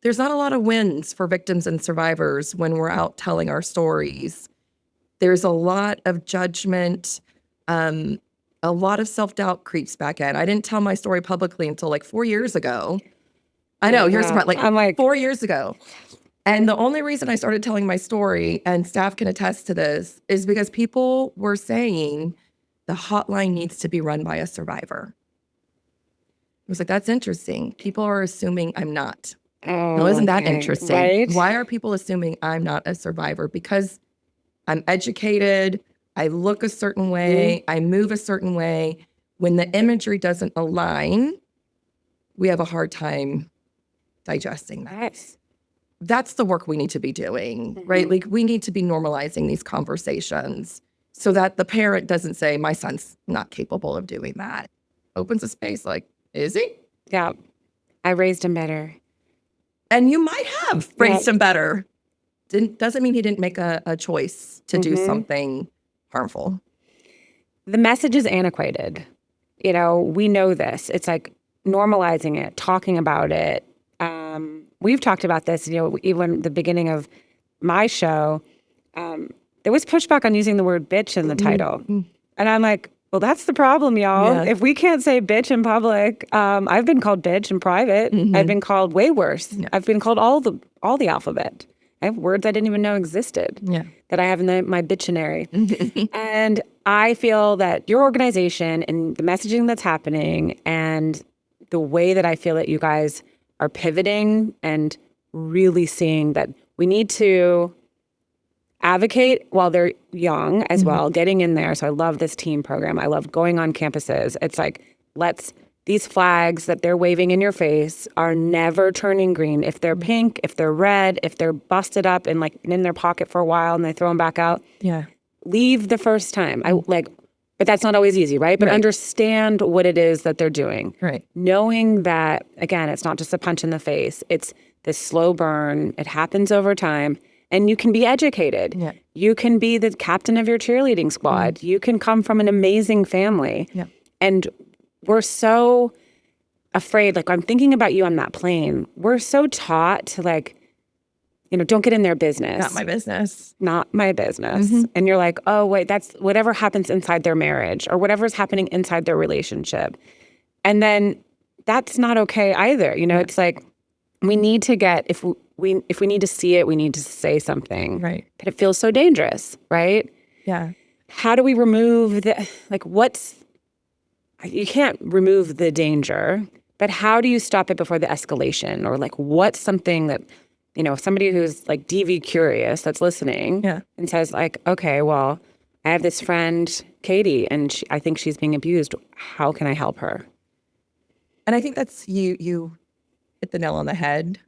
There's not a lot of wins for victims and survivors when we're out telling our stories. There's a lot of judgment. A lot of self-doubt creeps back in. I didn't tell my story publicly until like 4 years ago. I know, here's Yeah. what, I'm like 4 years ago. And the only reason I started telling my story, and staff can attest to this, is because people were saying the hotline needs to be run by a survivor. I was like, that's interesting. People are assuming I'm not. Well, isn't that interesting? Right? Why are people assuming I'm not a survivor? Because I'm educated, I look a certain way, I move a certain way. When the imagery doesn't align, we have a hard time digesting that. Yes. That's the work we need to be doing, right? Like we need to be normalizing these conversations so that the parent doesn't say, my son's not capable of doing that. Opens a space like, is he? Yeah. I raised him better. And you might have raised him better. Doesn't mean he didn't make a choice to do something harmful. The message is antiquated. You know, we know this. It's like normalizing it, talking about it. We've talked about this, you know, even the beginning of my show, there was pushback on using the word bitch in the title. And I'm like, well, that's the problem, y'all. Yeah. If we can't say bitch in public, I've been called bitch in private. I've been called way worse. Yeah. I've been called all the alphabet. I have words I didn't even know existed that I have in my bitchinary. And I feel that your organization and the messaging that's happening and the way that I feel that you guys are pivoting and really seeing that we need to advocate while they're young as well, getting in there. So I love this team program. I love going on campuses. It's like, these flags that they're waving in your face are never turning green. If they're pink, if they're red, if they're busted up and like in their pocket for a while and they throw them back out, leave the first time. But that's not always easy, right? But understand what it is that they're doing. Right. Knowing that, again, it's not just a punch in the face. It's this slow burn. It happens over time. And you can be educated. Yeah. You can be the captain of your cheerleading squad. You can come from an amazing family. Yeah. And we're so afraid. Like, I'm thinking about you on that plane. We're so taught to, like, you know, don't get in their business. Not my business. Not my business. And you're like, oh, wait, that's whatever happens inside their marriage or whatever's happening inside their relationship. And then that's not okay either. You know, it's like we need to get, if we need to see it, we need to say something. Right. But it feels so dangerous, right? Yeah. How do we remove you can't remove the danger, but how do you stop it before the escalation? Or like, what's something that, you know, somebody who's like DV curious that's listening and says like, okay, well, I have this friend, Katie, and I think she's being abused. How can I help her? And I think that's you hit the nail on the head.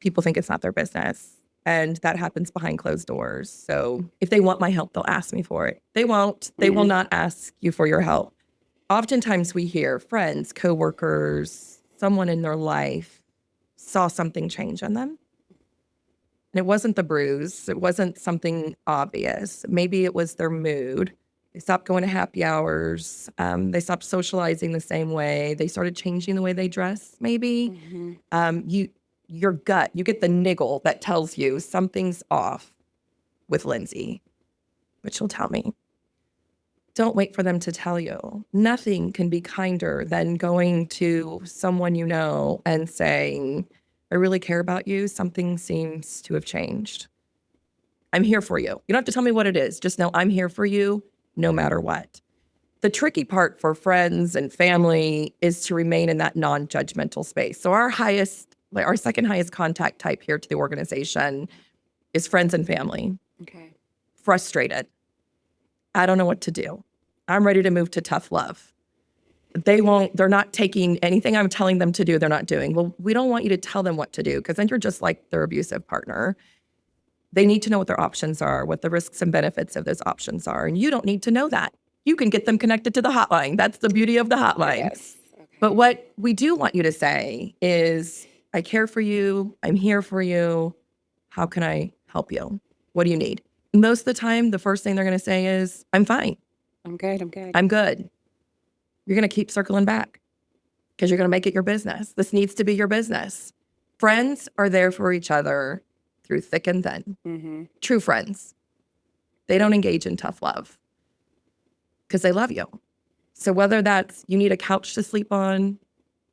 People think it's not their business. And that happens behind closed doors. So if they want my help, they'll ask me for it. They won't. They will not ask you for your help. Oftentimes we hear friends, coworkers, someone in their life saw something change in them. And it wasn't the bruise. It wasn't something obvious. Maybe it was their mood. They stopped going to happy hours. They stopped socializing the same way. They started changing the way they dress, maybe. Your gut, you get the niggle that tells you something's off with Lindsay, which will tell me. Don't wait for them to tell you. Nothing can be kinder than going to someone you know and saying, I really care about you. Something seems to have changed. I'm here for you. You don't have to tell me what it is. Just know I'm here for you no matter what. The tricky part for friends and family is to remain in that non-judgmental space. So our second highest contact type here to the organization is friends and family. Okay. Frustrated. I don't know what to do. I'm ready to move to tough love. They're not taking anything I'm telling them to do, they're not doing. Well, we don't want you to tell them what to do because then you're just like their abusive partner. They need to know what their options are, what the risks and benefits of those options are. And you don't need to know that. You can get them connected to the hotline. That's the beauty of the hotline. Yes. Okay. But what we do want you to say is, I care for you. I'm here for you. How can I help you? What do you need? Most of the time, the first thing they're going to say is, I'm fine. I'm good. I'm good. You're going to keep circling back. because you're going to make it your business. This needs to be your business. Friends are there for each other through thick and thin. True friends. They don't engage in tough love because they love you. So whether that's you need a couch to sleep on,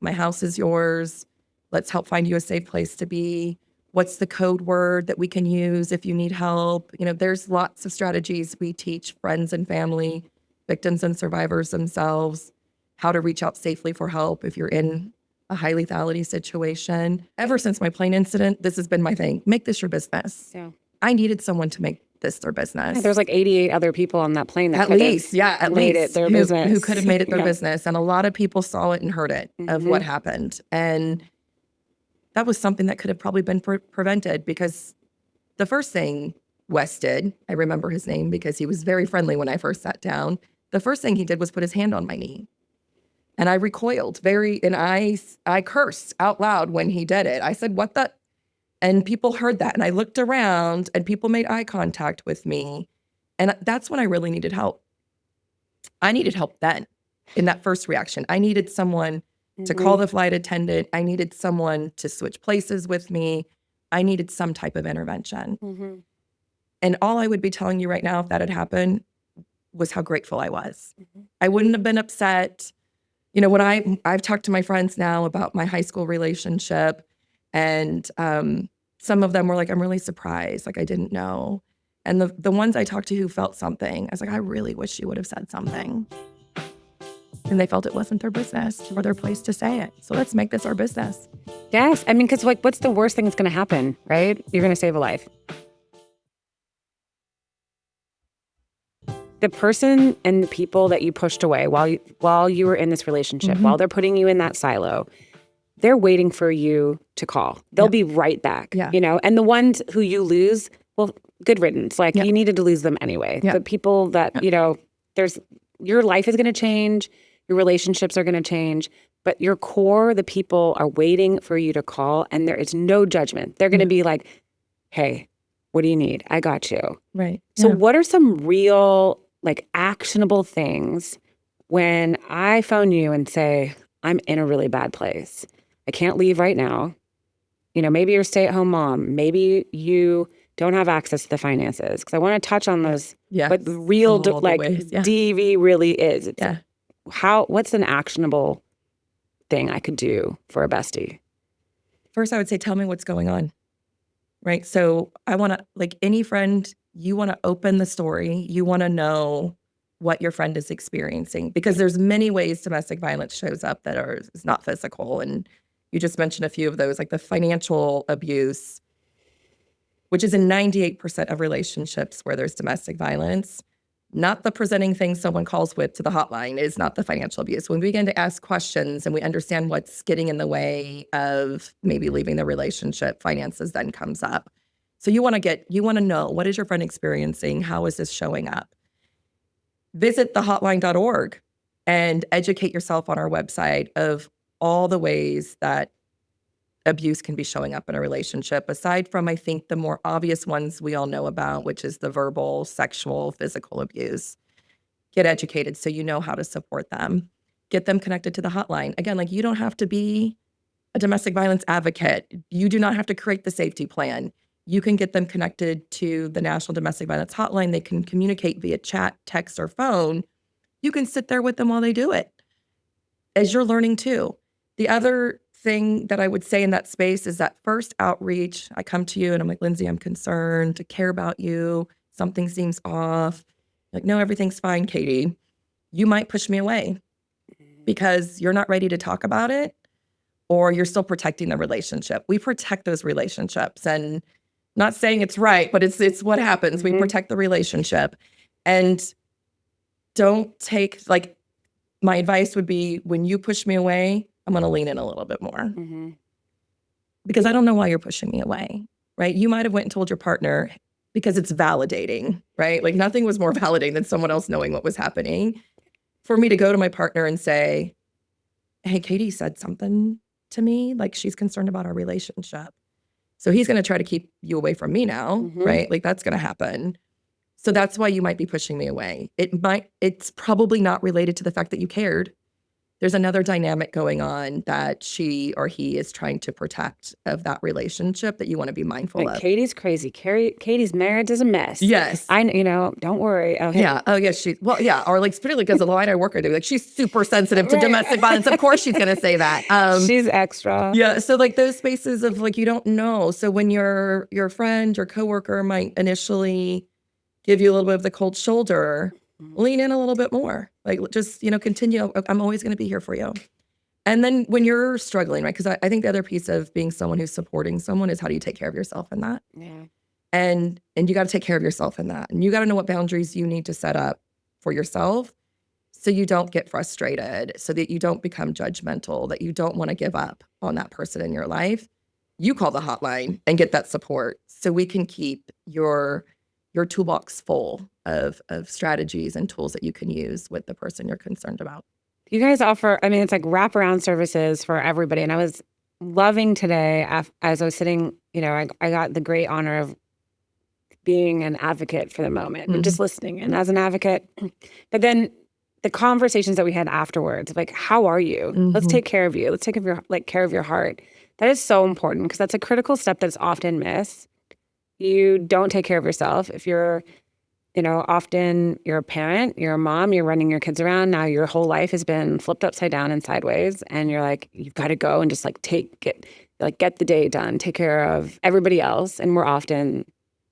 my house is yours, let's help find you a safe place to be. What's the code word that we can use if you need help? You know, there's lots of strategies we teach friends and family, victims and survivors themselves, how to reach out safely for help if you're in a high lethality situation. Ever since my plane incident, this has been my thing. Make this your business. Yeah. I needed someone to make this their business. There's like 88 other people on that plane that at least made it their business. Who could have made it their business. And a lot of people saw it and heard it of what happened. And that was something that could have probably been prevented, because the first thing Wes did, I remember his name because he was very friendly when I first sat down. The first thing he did was put his hand on my knee. And I recoiled and I cursed out loud when he did it. I said, "What the?" And people heard that. And I looked around and people made eye contact with me. And that's when I really needed help. I needed help then in that first reaction. I needed someone to call the flight attendant. I needed someone to switch places with me. I needed some type of intervention. And all I would be telling you right now, if that had happened, was how grateful I was. I wouldn't have been upset. You know, when I've talked to my friends now about my high school relationship, and some of them were like, "I'm really surprised. Like, I didn't know." And the ones I talked to who felt something, I was like, "I really wish you would have said something." And they felt it wasn't their business or their place to say it. So let's make this our business. Yes. I mean, because like, what's the worst thing that's going to happen, right? You're going to save a life. The person and the people that you pushed away while you were in this relationship, while they're putting you in that silo, they're waiting for you to call. They'll be right back, you know? And the ones who you lose, well, good riddance. Like, you needed to lose them anyway. The people that, you know, your life is going to change. Your relationships are going to change. But your core, the people are waiting for you to call, and there is no judgment. They're going to be like, "Hey, what do you need? I got you." Right. So what are some real, like, actionable things when I phone you and say, "I'm in a really bad place. I can't leave right now." You know, maybe you're a stay-at-home mom. Maybe you don't have access to the finances. Because I want to touch on those. But the real, DV really is. What's an actionable thing I could do for a bestie? First, I would say, tell me what's going on. Right. So I want to, like any friend, you want to open the story. You want to know what your friend is experiencing, because there's many ways domestic violence shows up that is not physical. And you just mentioned a few of those, like the financial abuse, which is in 98% of relationships where there's domestic violence. Not the presenting thing someone calls with to the hotline is not the financial abuse. When we begin to ask questions and we understand what's getting in the way of maybe leaving the relationship, finances then comes up. So you want to know, what is your friend experiencing? How is this showing up? Visit thehotline.org and educate yourself on our website of all the ways that abuse can be showing up in a relationship, aside from, I think, the more obvious ones we all know about, which is the verbal, sexual, physical abuse. Get educated so you know how to support them. Get them connected to the hotline. Again, like, you don't have to be a domestic violence advocate. You do not have to create the safety plan. You can get them connected to the National Domestic Violence Hotline. They can communicate via chat, text, or phone. You can sit there with them while they do it, as you're learning too. The other thing that I would say in that space is that first outreach. I come to you and I'm like, "Lindsay, I'm concerned, to care about you. Something seems off." Like, "No, everything's fine, Katie." You might push me away because you're not ready to talk about it, or you're still protecting the relationship. We protect those relationships, and not saying it's right, but it's what happens. We protect the relationship. And don't take, like, my advice would be, when you push me away, I'm going to lean in a little bit more, because I don't know why you're pushing me away, right? You might have went and told your partner because it's validating, right? Like, nothing was more validating than someone else knowing what was happening. For me to go to my partner and say, "Hey, Katie said something to me, like she's concerned about our relationship." So he's going to try to keep you away from me now, right? Like, that's going to happen. So that's why you might be pushing me away. It's probably not related to the fact that you cared. there's another dynamic going on that she or he is trying to protect of that relationship that you want to be mindful Like of. Katie's crazy. Katie's marriage is a mess. Yes. Don't worry. Okay. Yeah. Oh, yes. Or like, particularly because of the line I work with, like, she's super sensitive to domestic violence. Of course she's going to say that. She's extra. Yeah. So like those spaces of like, you don't know. So when your friend or coworker might initially give you a little bit of the cold shoulder, lean in a little bit more. Like, just, continue. I'm always going to be here for you. And then when you're struggling, right? Because I think the other piece of being someone who's supporting someone is how do you take care of yourself in that? Yeah. And you got to take care of yourself in that. And you got to know what boundaries you need to set up for yourself so you don't get frustrated, so that you don't become judgmental, that you don't want to give up on that person in your life. You call the hotline and get that support so we can keep your toolbox full of strategies and tools that you can use with the person you're concerned about. You guys offer, it's like wraparound services for everybody. And I was loving today as I was sitting, I got the great honor of being an advocate for the moment and just listening. And as an advocate, but then the conversations that we had afterwards, like, how are you? Let's take care of you. Let's take care of your heart. That is so important because that's a critical step that's often missed. You don't take care of yourself. If you're, often you're a parent, you're a mom, you're running your kids around. Now your whole life has been flipped upside down and sideways. And you're like, you've got to go and just get the day done, take care of everybody else. And we're often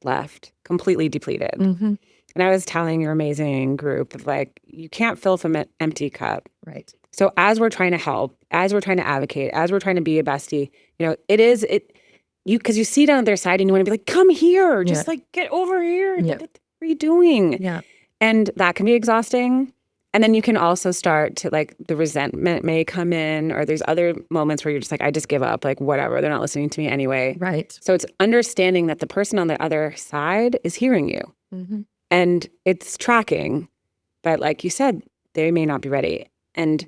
left completely depleted. And I was telling your amazing group of like, you can't fill from an empty cup. Right. So as we're trying to help, as we're trying to advocate, as we're trying to be a bestie, because you see it on their side and you want to be like, come here, just like get over here. What are you doing? Yeah. And that can be exhausting. And then you can also start to like the resentment may come in, or there's other moments where you're just like, I just give up, like whatever, they're not listening to me anyway. Right. So it's understanding that the person on the other side is hearing you and it's tracking. But like you said, they may not be ready. And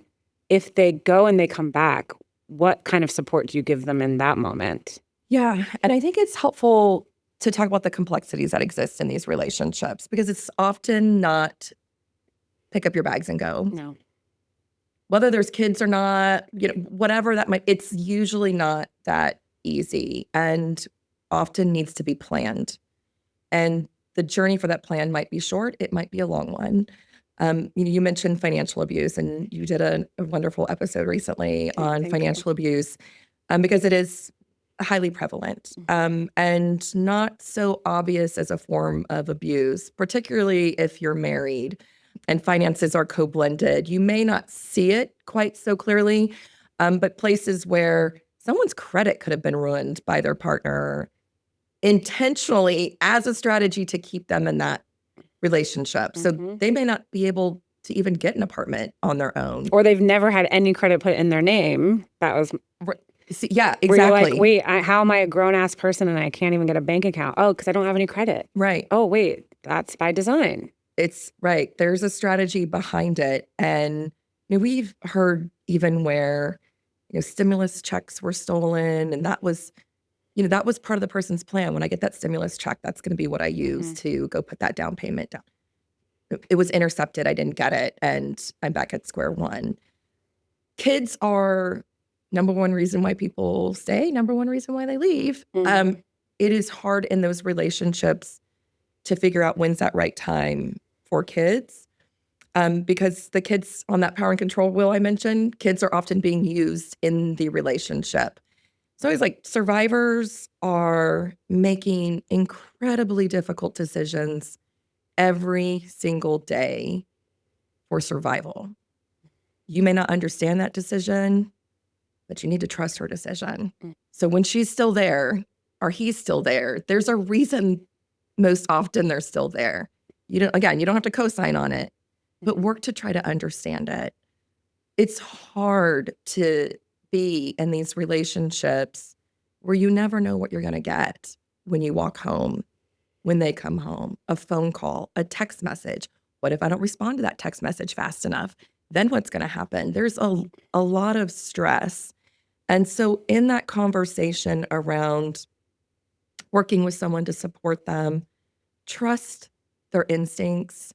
if they go and they come back, what kind of support do you give them in that moment? Yeah. And I think it's helpful to talk about the complexities that exist in these relationships, because it's often not pick up your bags and go. No. Whether there's kids or not, whatever that might, it's usually not that easy and often needs to be planned. And the journey for that plan might be short. It might be a long one. You mentioned financial abuse, and you did a wonderful episode recently on financial abuse because it is highly prevalent and not so obvious as a form of abuse, particularly if you're married and finances are co-blended. You may not see it quite so clearly, but places where someone's credit could have been ruined by their partner intentionally as a strategy to keep them in that relationship. So they may not be able to even get an apartment on their own. Or they've never had any credit put in their name. That was... Yeah, exactly. Where you're like, wait, how am I a grown-ass person and I can't even get a bank account? Oh, because I don't have any credit. Right. Oh, wait, that's by design. It's right. There's a strategy behind it. And we've heard even where stimulus checks were stolen, and that was part of the person's plan. When I get that stimulus check, that's going to be what I use to go put that down payment down. It was intercepted. I didn't get it, and I'm back at square one. Kids are number one reason why people stay, number one reason why they leave. It is hard in those relationships to figure out when's that right time for kids. Because the kids on that power and control wheel I mentioned, kids are often being used in the relationship. So it's like survivors are making incredibly difficult decisions every single day for survival. You may not understand that decision, but you need to trust her decision. So when she's still there or he's still there, there's a reason most often they're still there. You don't have to co-sign on it, but work to try to understand it. It's hard to be in these relationships where you never know what you're going to get when you walk home, when they come home, a phone call, a text message. What if I don't respond to that text message fast enough? Then what's going to happen? There's a lot of stress. And so in that conversation around working with someone to support them, trust their instincts.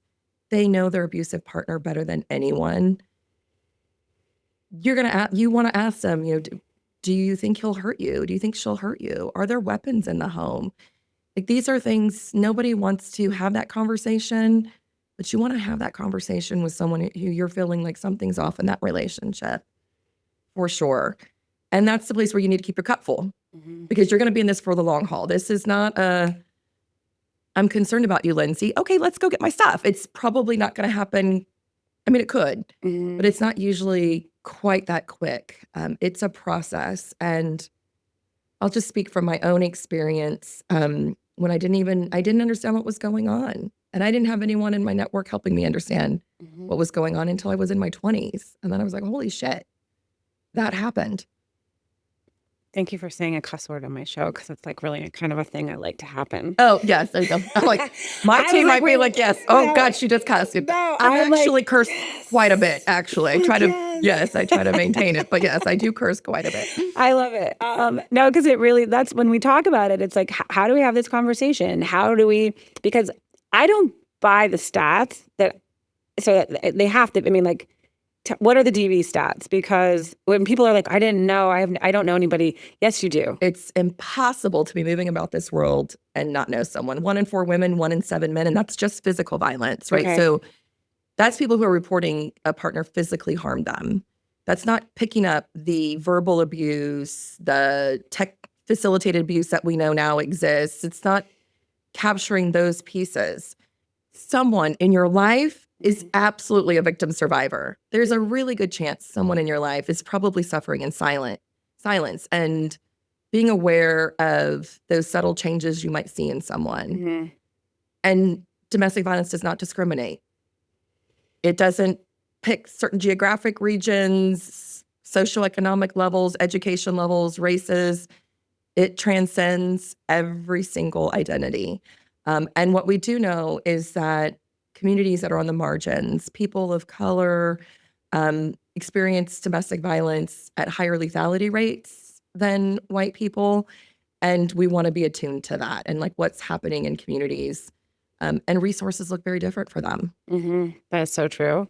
They know their abusive partner better than anyone. you want to ask them, do you think he'll hurt you? Do you think she'll hurt you? Are there weapons in the home? Like, these are things nobody wants to have that conversation, but you want to have that conversation with someone who you're feeling like something's off in that relationship, for sure. And that's the place where you need to keep your cup full, because you're going to be in this for the long haul. This is not I'm concerned about you, Lindsay. Okay, let's go get my stuff. It's probably not going to happen. I mean, it could, but it's not usually quite that quick. It's a process. And I'll just speak from my own experience. When I didn't understand what was going on. And I didn't have anyone in my network helping me understand what was going on until I was in my 20s. And then I was like, holy shit, that happened. Thank you for saying a cuss word on my show, because it's like really kind of a thing I like to happen. Oh, yes. There you go. I'm like, my team might be like, yes. Oh, God, she just cussed. I actually curse quite a bit, actually. I try to maintain it. But yes, I do curse quite a bit. I love it. No, because it really, that's when we talk about it, it's like, how do we have this conversation? Because I don't buy the stats so they have to, I mean, like, what are the DV stats? Because when people are like, I didn't know, I don't know anybody. Yes, you do. It's impossible to be moving about this world and not know someone. 1 in 4 women, 1 in 7 men, and that's just physical violence, right? Okay. So that's people who are reporting a partner physically harmed them. That's not picking up the verbal abuse, the tech facilitated abuse that we know now exists. It's not capturing those pieces. Someone in your life is absolutely a victim survivor. There's a really good chance someone in your life is probably suffering in silence, and being aware of those subtle changes you might see in someone. And domestic violence does not discriminate. It doesn't pick certain geographic regions, socioeconomic levels, education levels, races. It transcends every single identity. And what we do know is that communities that are on the margins, people of color, experience domestic violence at higher lethality rates than white people. And we want to be attuned to that and like what's happening in communities. And resources look very different for them. That is so true.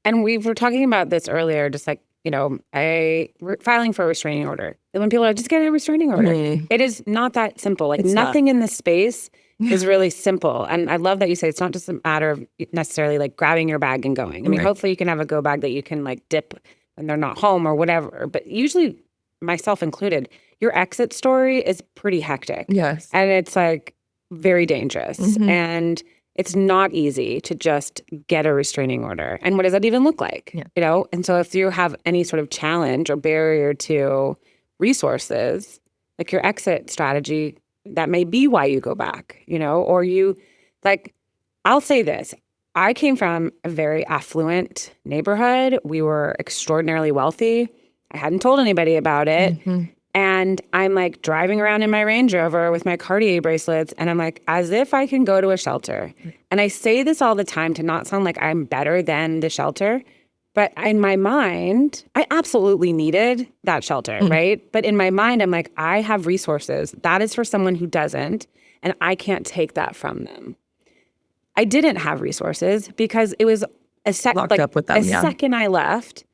And we were talking about this earlier, just like, filing for a restraining order. And when people are just getting a restraining order, it is not that simple. Like, It's nothing in this space is really simple. And I love that you say it's not just a matter of necessarily like grabbing your bag and going. I mean, hopefully you can have a go bag that you can like dip when they're not home or whatever. But usually, myself included, your exit story is pretty hectic. Yes. And it's like very dangerous. And it's not easy to just get a restraining order. And what does that even look like? And so if you have any sort of challenge or barrier to resources, like your exit strategy, that may be why you go back, or I'll say this. I came from a very affluent neighborhood. We were extraordinarily wealthy. I hadn't told anybody about it. And I'm like driving around in my Range Rover with my Cartier bracelets. And I'm like, as if I can go to a shelter. And I say this all the time to not sound like I'm better than the shelter. But in my mind, I absolutely needed that shelter, right? But in my mind, I'm like, I have resources. That is for someone who doesn't. And I can't take that from them. I didn't have resources because it was Locked up with them, second I left,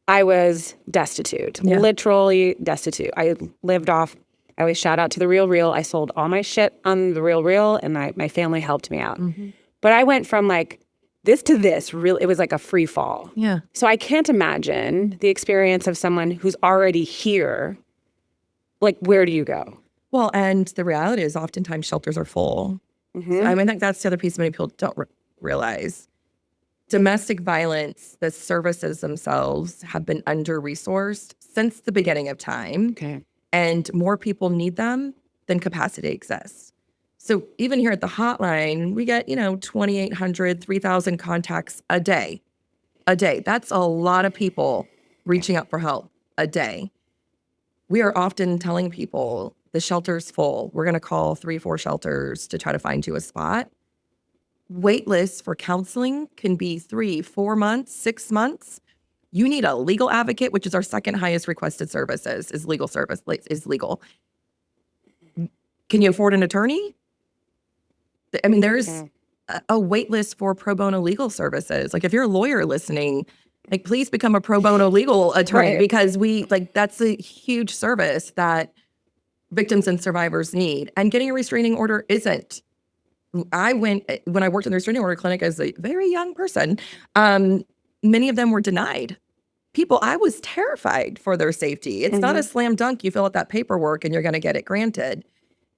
I was destitute, literally destitute. I always shout out to The Real. I sold all my shit on The Real, and my family helped me out. But I went from like this to this, really, it was like a free fall. Yeah. So I can't imagine the experience of someone who's already here. Like, where do you go? Well, and the reality is oftentimes shelters are full. So, I mean, that's the other piece many people don't realize. Domestic violence, the services themselves have been under-resourced since the beginning of time. Okay. And more people need them than capacity exists. So even here at the hotline, we get, 2,800, 3,000 contacts a day. That's a lot of people reaching out for help a day. We are often telling people the shelter's full. We're going to call 3-4 shelters to try to find you a spot. Wait lists for counseling can be 3-4 months, 6 months. You need a legal advocate, which is our second highest requested services, is legal. Can you afford an attorney? I mean, there's a wait list for pro bono legal services. Like, if you're a lawyer listening, Like, please become a pro bono legal attorney Right. because that's a huge service that victims and survivors need. And getting a restraining order isn't. When I worked in the restraining order clinic as a very young person, many of them were denied. I was terrified for their safety. It's not a slam dunk. You fill out that paperwork and you're going to get it granted.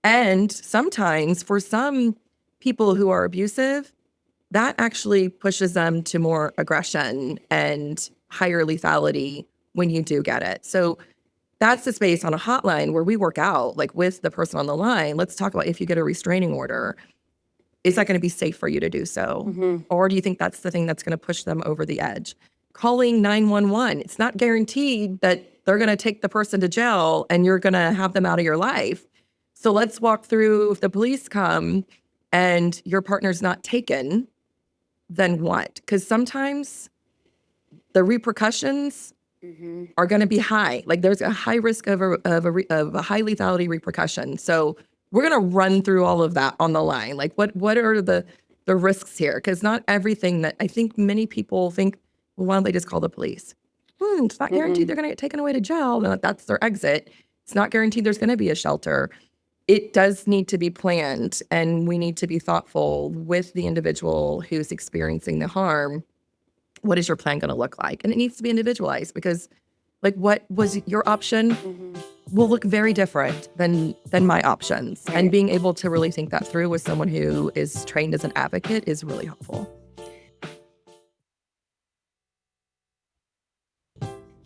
And sometimes for some people who are abusive, that actually pushes them to more aggression and higher lethality when you do get it. So that's the space on a hotline where we work out, like with the person on the line. Let's talk about if you get a restraining order, is that going to be safe for you to do so? Or do you think that's the thing that's going to push them over the edge? Calling 911, it's not guaranteed that they're going to take the person to jail and you're going to have them out of your life. So let's walk through, if the police come and your partner's not taken, then what? Because sometimes the repercussions are going to be high. Like there's a high risk of a high lethality repercussion. So we're going to run through all of that on the line. Like what are the risks here? Because not everything that I think many people think, well, why don't they just call the police? It's not guaranteed they're going to get taken away to jail. That's their exit. It's not guaranteed there's going to be a shelter. It does need to be planned, and we need to be thoughtful with the individual who's experiencing the harm. What is your plan going to look like? And it needs to be individualized because, like, what was your option will look very different than my options. Right. And being able to really think that through with someone who is trained as an advocate is really helpful.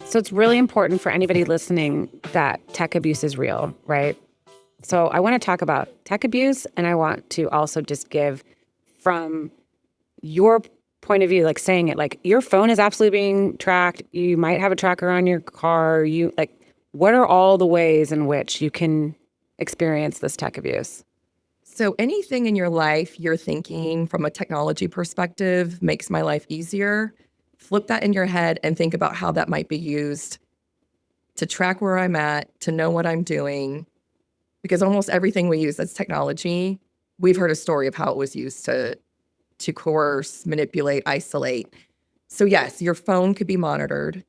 So it's really important for anybody listening that tech abuse is real, right? So I want to talk about tech abuse, and I want to also just give from your point of view, like saying it, like your phone is absolutely being tracked. You might have a tracker on your car. What are all the ways in which you can experience this tech abuse? So anything in your life you're thinking from a technology perspective makes my life easier, flip that in your head and think about how that might be used to track where I'm at, to know what I'm doing. Because almost everything we use that's technology, we've heard a story of how it was used to coerce, manipulate, isolate. So yes, your phone could be monitored.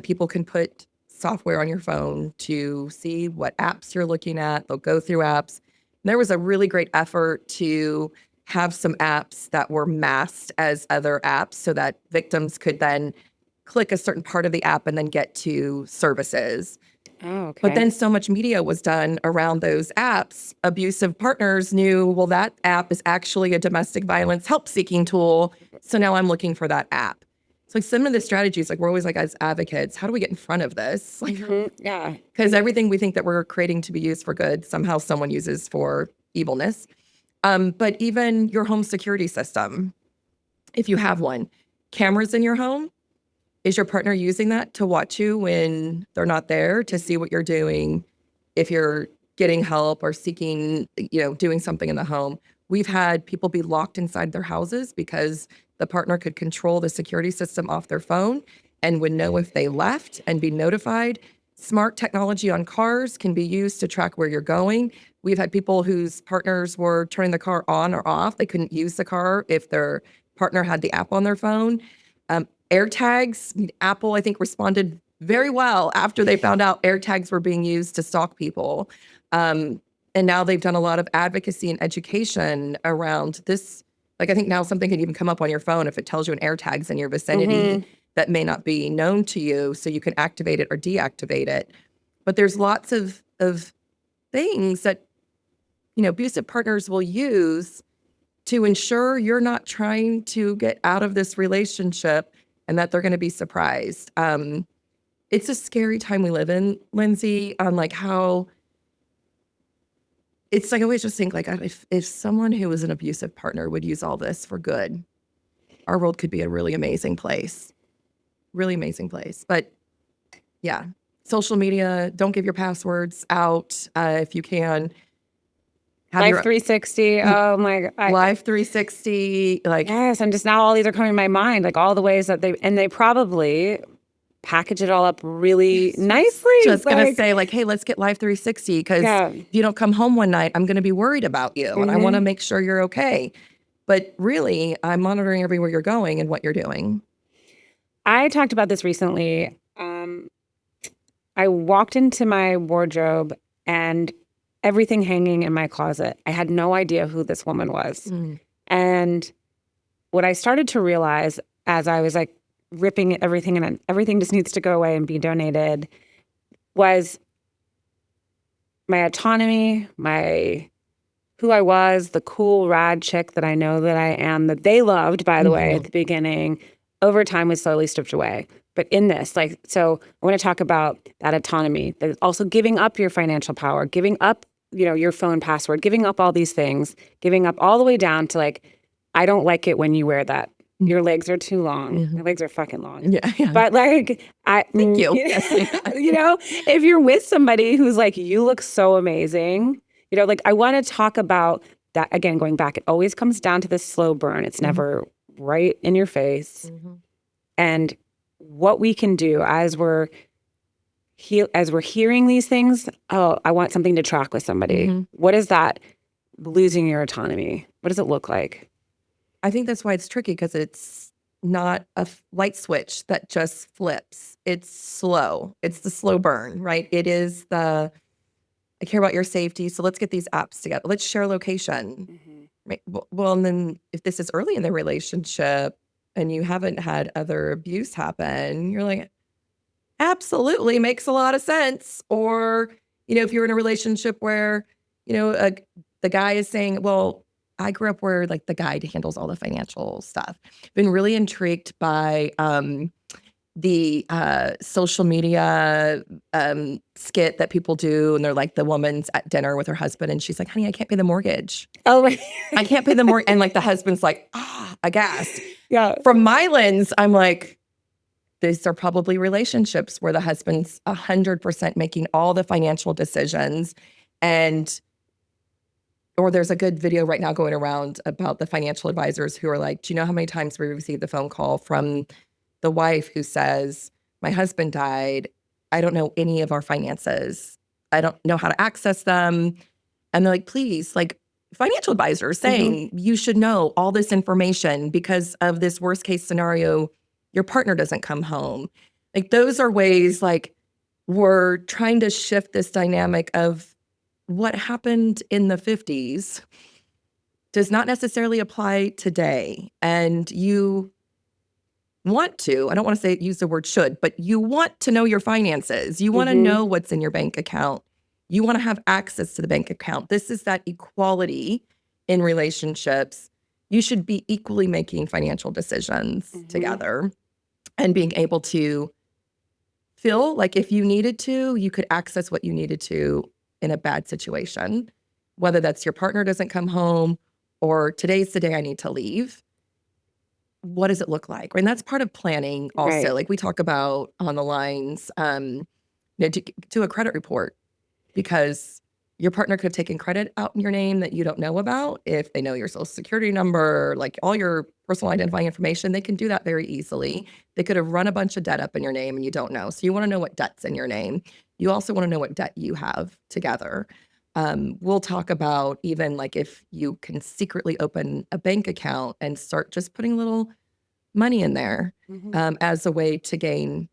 People can put software on your phone to see what apps you're looking at. They'll go through apps. And there was a really great effort to have some apps that were masked as other apps so that victims could then click a certain part of the app and then get to services. Oh, okay. But then so much media was done around those apps. Abusive partners knew, well, that app is actually a domestic violence help-seeking tool. So now I'm looking for that app. So like some of the strategies, like we're always like, as advocates, how do we get in front of this? Like, yeah. Because everything we think that we're creating to be used for good, somehow someone uses for evilness. But even your home security system, if you have one, cameras in your home, is your partner using that to watch you when they're not there, to see what you're doing, if you're getting help or seeking, doing something in the home? We've had people be locked inside their houses because the partner could control the security system off their phone and would know if they left and be notified. Smart technology on cars can be used to track where you're going. We've had people whose partners were turning the car on or off. They couldn't use the car if their partner had the app on their phone. AirTags, Apple, I think, responded very well after they found out AirTags were being used to stalk people. And now they've done a lot of advocacy and education around this. Like, I think now something can even come up on your phone if it tells you an AirTag's in your vicinity that may not be known to you, so you can activate it or deactivate it. But there's lots of things that, abusive partners will use to ensure you're not trying to get out of this relationship and that they're going to be surprised. It's a scary time we live in, Lindsay, on like how it's like I always just think like if someone who was an abusive partner would use all this for good, our world could be a really amazing place. Really amazing place. But yeah, social media, don't give your passwords out if you can. Life 360. Oh my God. Life 360. Like, yes. And just now all these are coming to my mind, like all the ways that they probably package it all up really nicely. Just going to say like, hey, let's get Life 360 because if you don't come home one night, I'm going to be worried about you and I want to make sure you're okay. But really, I'm monitoring everywhere you're going and what you're doing. I talked about this recently. I walked into my wardrobe and everything hanging in my closet. I had no idea who this woman was. And what I started to realize as I was like ripping everything and everything just needs to go away and be donated was my autonomy, who I was, the cool rad chick that I know that I am, that they loved, by the way, at the beginning, over time was slowly stripped away. But in this, like, so I want to talk about that autonomy, that also giving up your financial power, giving up, your phone password, giving up all these things, giving up all the way down to like, I don't like it when you wear that. Your legs are too long. My legs are fucking long. Yeah. But like, Thank you. If you're with somebody who's like, you look so amazing, like I want to talk about that again, going back, it always comes down to this slow burn. It's never right in your face. And what we can do as we're hearing these things, oh, I want something to track with somebody. What is that losing your autonomy? What does it look like? I think that's why it's tricky, because it's not a light switch that just flips. It's slow. It's the slow burn, right? It is I care about your safety, so let's get these apps together. Let's share location. Right? Well, and then if this is early in the relationship and you haven't had other abuse happen, you're like, absolutely makes a lot of sense. Or, if you're in a relationship where, the guy is saying, well, I grew up where like the guy handles all the financial stuff. Been really intrigued by the social media skit that people do, and they're like, the woman's at dinner with her husband and she's like, honey, I can't pay the mortgage. Oh, right. I can't pay the mortgage. And like the husband's like, aghast. Yeah. From my lens, I'm like, these are probably relationships where the husband's 100% making all the financial decisions. Or there's a good video right now going around about the financial advisors who are like, do you know how many times we received the phone call from the wife who says, my husband died. I don't know any of our finances. I don't know how to access them. And they're like, please, like financial advisors saying you should know all this information because of this worst case scenario, your partner doesn't come home. Like those are ways like we're trying to shift this dynamic of what happened in the 50s does not necessarily apply today. And you want to, I don't want to say use the word should, but you want to know your finances. You want to know what's in your bank account. You want to have access to the bank account. This is that equality in relationships. You should be equally making financial decisions together and being able to feel like if you needed to, you could access what you needed to in a bad situation, whether that's your partner doesn't come home or today's the day I need to leave. What does it look like? And that's part of planning also. Right. Like we talk about on the lines, to do a credit report, because your partner could have taken credit out in your name that you don't know about. If they know your social security number, like all your personal identifying information, they can do that very easily. They could have run a bunch of debt up in your name and you don't know. So you want to know what debt's in your name. You also want to know what debt you have together. We'll talk about even like if you can secretly open a bank account and start just putting a little money in there as a way to gain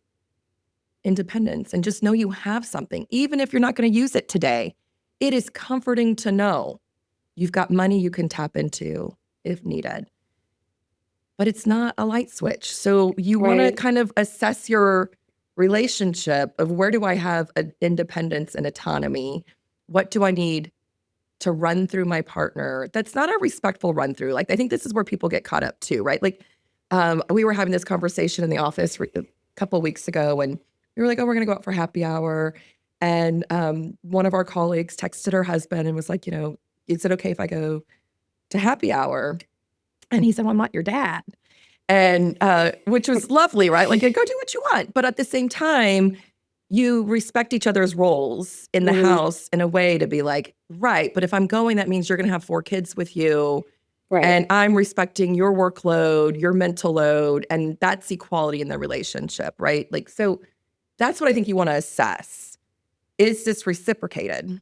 independence and just know you have something. Even if you're not going to use it today, it is comforting to know you've got money you can tap into if needed. But it's not a light switch. So you want to kind of assess your relationship of where do I have an independence and autonomy? What do I need to run through my partner? That's not a respectful run through. Like, I think this is where people get caught up too, right? Like, we were having this conversation in the office a couple of weeks ago, and we were like, oh, we're going to go out for happy hour. And one of our colleagues texted her husband and was like, is it okay if I go to happy hour? And he said, well, I'm not your dad. And which was lovely, right? Like, go do what you want. But at the same time, you respect each other's roles in the house in a way to be like, right, but if I'm going, that means you're going to have 4 kids with you. Right. And I'm respecting your workload, your mental load, and that's equality in the relationship, right? Like, so that's what I think you want to assess. Is this reciprocated?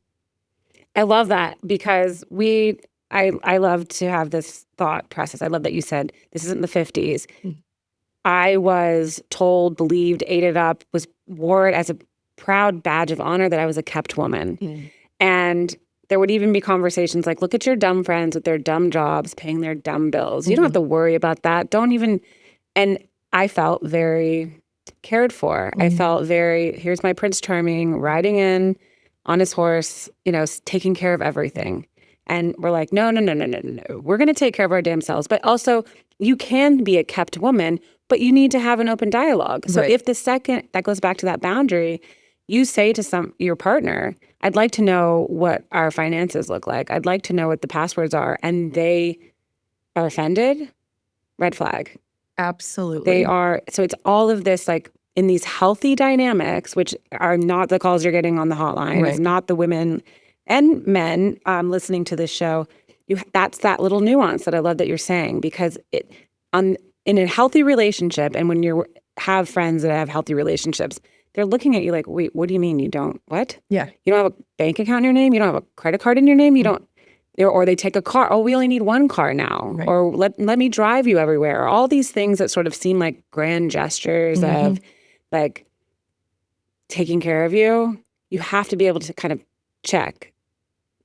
I love that because I love to have this thought process. I love that you said this isn't the 50s. I was told, believed, ate it up, wore it as a proud badge of honor that I was a kept woman. And there would even be conversations like, look at your dumb friends with their dumb jobs, paying their dumb bills. You don't have to worry about that. Don't even. And I felt very cared for. I felt very, here's my Prince Charming riding in on his horse, taking care of everything. And we're like, no. We're going to take care of our damn selves. But also, you can be a kept woman, but you need to have an open dialogue. So if the second, that goes back to that boundary, you say to your partner, I'd like to know what our finances look like. I'd like to know what the passwords are. And they are offended, red flag. Absolutely. They are. So it's all of this, like, in these healthy dynamics, which are not the calls you're getting on the hotline. It's not the women and men listening to this show. That's that little nuance that I love that you're saying, because in a healthy relationship, and when you have friends that have healthy relationships, they're looking at you like, wait, what do you mean you don't? What? Yeah. You don't have a bank account in your name? You don't have a credit card in your name? You don't? Or they take a car. Oh, we only need one car now. Right. Or let me drive you everywhere. Or all these things that sort of seem like grand gestures of like taking care of you. You have to be able to kind of check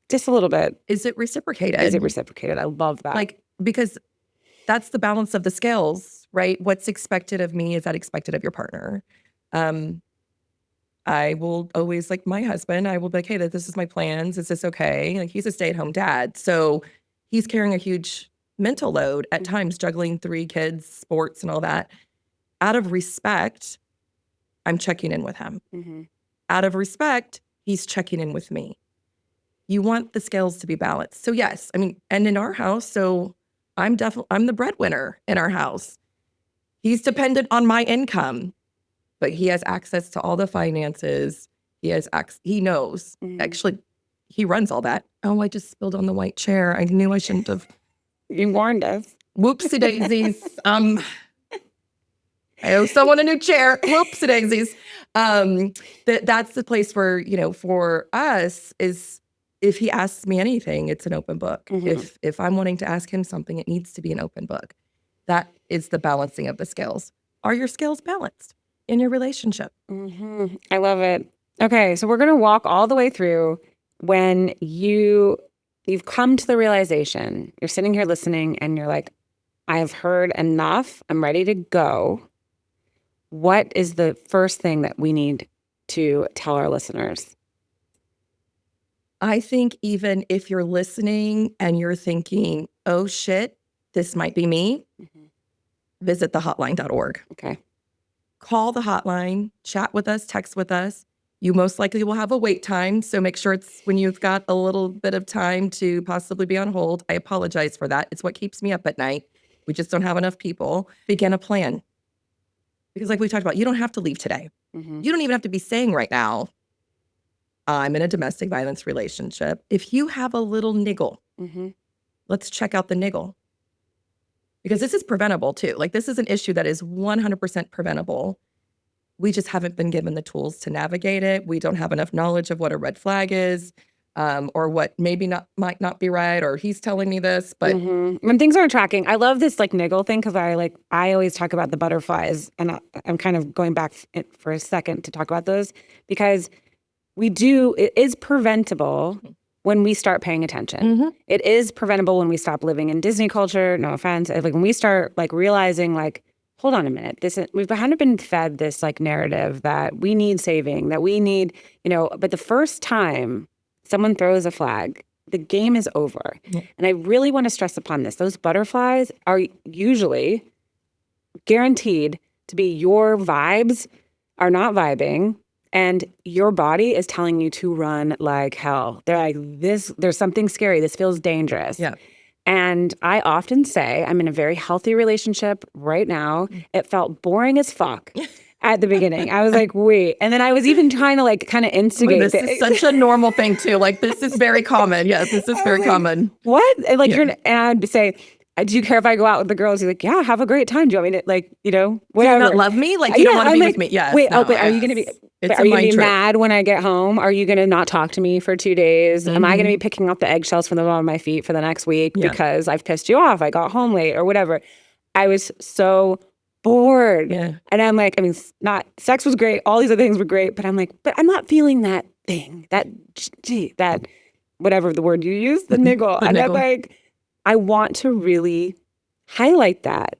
just a little bit. Is it reciprocated? Is it reciprocated? I love that. Like, because that's the balance of the scales, right? What's expected of me is that expected of your partner. I will always, like my husband, I will be like, hey, this is my plans. Is this okay? Like, he's a stay-at-home dad. So he's carrying a huge mental load at times, juggling 3 kids, sports and all that. Out of respect, I'm checking in with him. Out of respect, he's checking in with me. You want the scales to be balanced. So yes, I mean, and in our house, so I'm the breadwinner in our house. He's dependent on my income, but he has access to all the finances. He knows. Actually, he runs all that. Oh, I just spilled on the white chair. I knew I shouldn't have. You warned us. Whoopsie daisies. I owe someone a new chair. Whoopsie daisies. That's the place where, for us is, if he asks me anything, it's an open book. If I'm wanting to ask him something, it needs to be an open book. That is the balancing of the scales. Are your scales balanced in your relationship? I love it. Okay, so we're going to walk all the way through when you've come to the realization, you're sitting here listening and you're like, I have heard enough. I'm ready to go. What is the first thing that we need to tell our listeners? I think even if you're listening and you're thinking, oh shit, this might be me, visit thehotline.org. Okay. Call the hotline, chat with us, text with us. You most likely will have a wait time, so make sure it's when you've got a little bit of time to possibly be on hold. I apologize for that. It's what keeps me up at night. We just don't have enough people. Begin a plan. Because like we talked about, you don't have to leave today. You don't even have to be saying right now, I'm in a domestic violence relationship. If you have a little niggle, let's check out the niggle. Because this is preventable too. Like, this is an issue that is 100% preventable. We just haven't been given the tools to navigate it. We don't have enough knowledge of what a red flag is, or what might not be right, or he's telling me this. But when things aren't tracking, I love this like niggle thing, because I always talk about the butterflies, and I'm kind of going back for a second to talk about those, because it is preventable when we start paying attention. It is preventable when we stop living in Disney culture. No offense. Like, when we start like realizing, like, hold on a minute, we've kind of been fed this like narrative that we need saving, that we need, but the first time someone throws a flag, the game is over. And I really want to stress upon this. Those butterflies are usually guaranteed to be your vibes are not vibing. And your body is telling you to run like hell. They're like, there's something scary. This feels dangerous. Yeah. And I often say, I'm in a very healthy relationship right now. It felt boring as fuck at the beginning. I was like, wait. And then I was even trying to like kind of instigate. This is such a normal thing too. Like, this is very common. Yes, this is very common. What? And like, and I'd say, do you care if I go out with the girls? He's like, yeah, have a great time. Do you want me to, like, whatever. Do you not love me? Like, you don't want to be with me? Yes. Wait, are you going to be... Are you going to be mad when I get home? Are you going to not talk to me for 2 days? Am I going to be picking up the eggshells from the bottom of my feet for the next week because I've pissed you off? I got home late or whatever. I was so bored. Yeah. And I'm like, I mean, sex was great. All these other things were great. But I'm like, but I'm not feeling that thing, that whatever the word you use, the niggle. And I'm like, I want to really highlight that.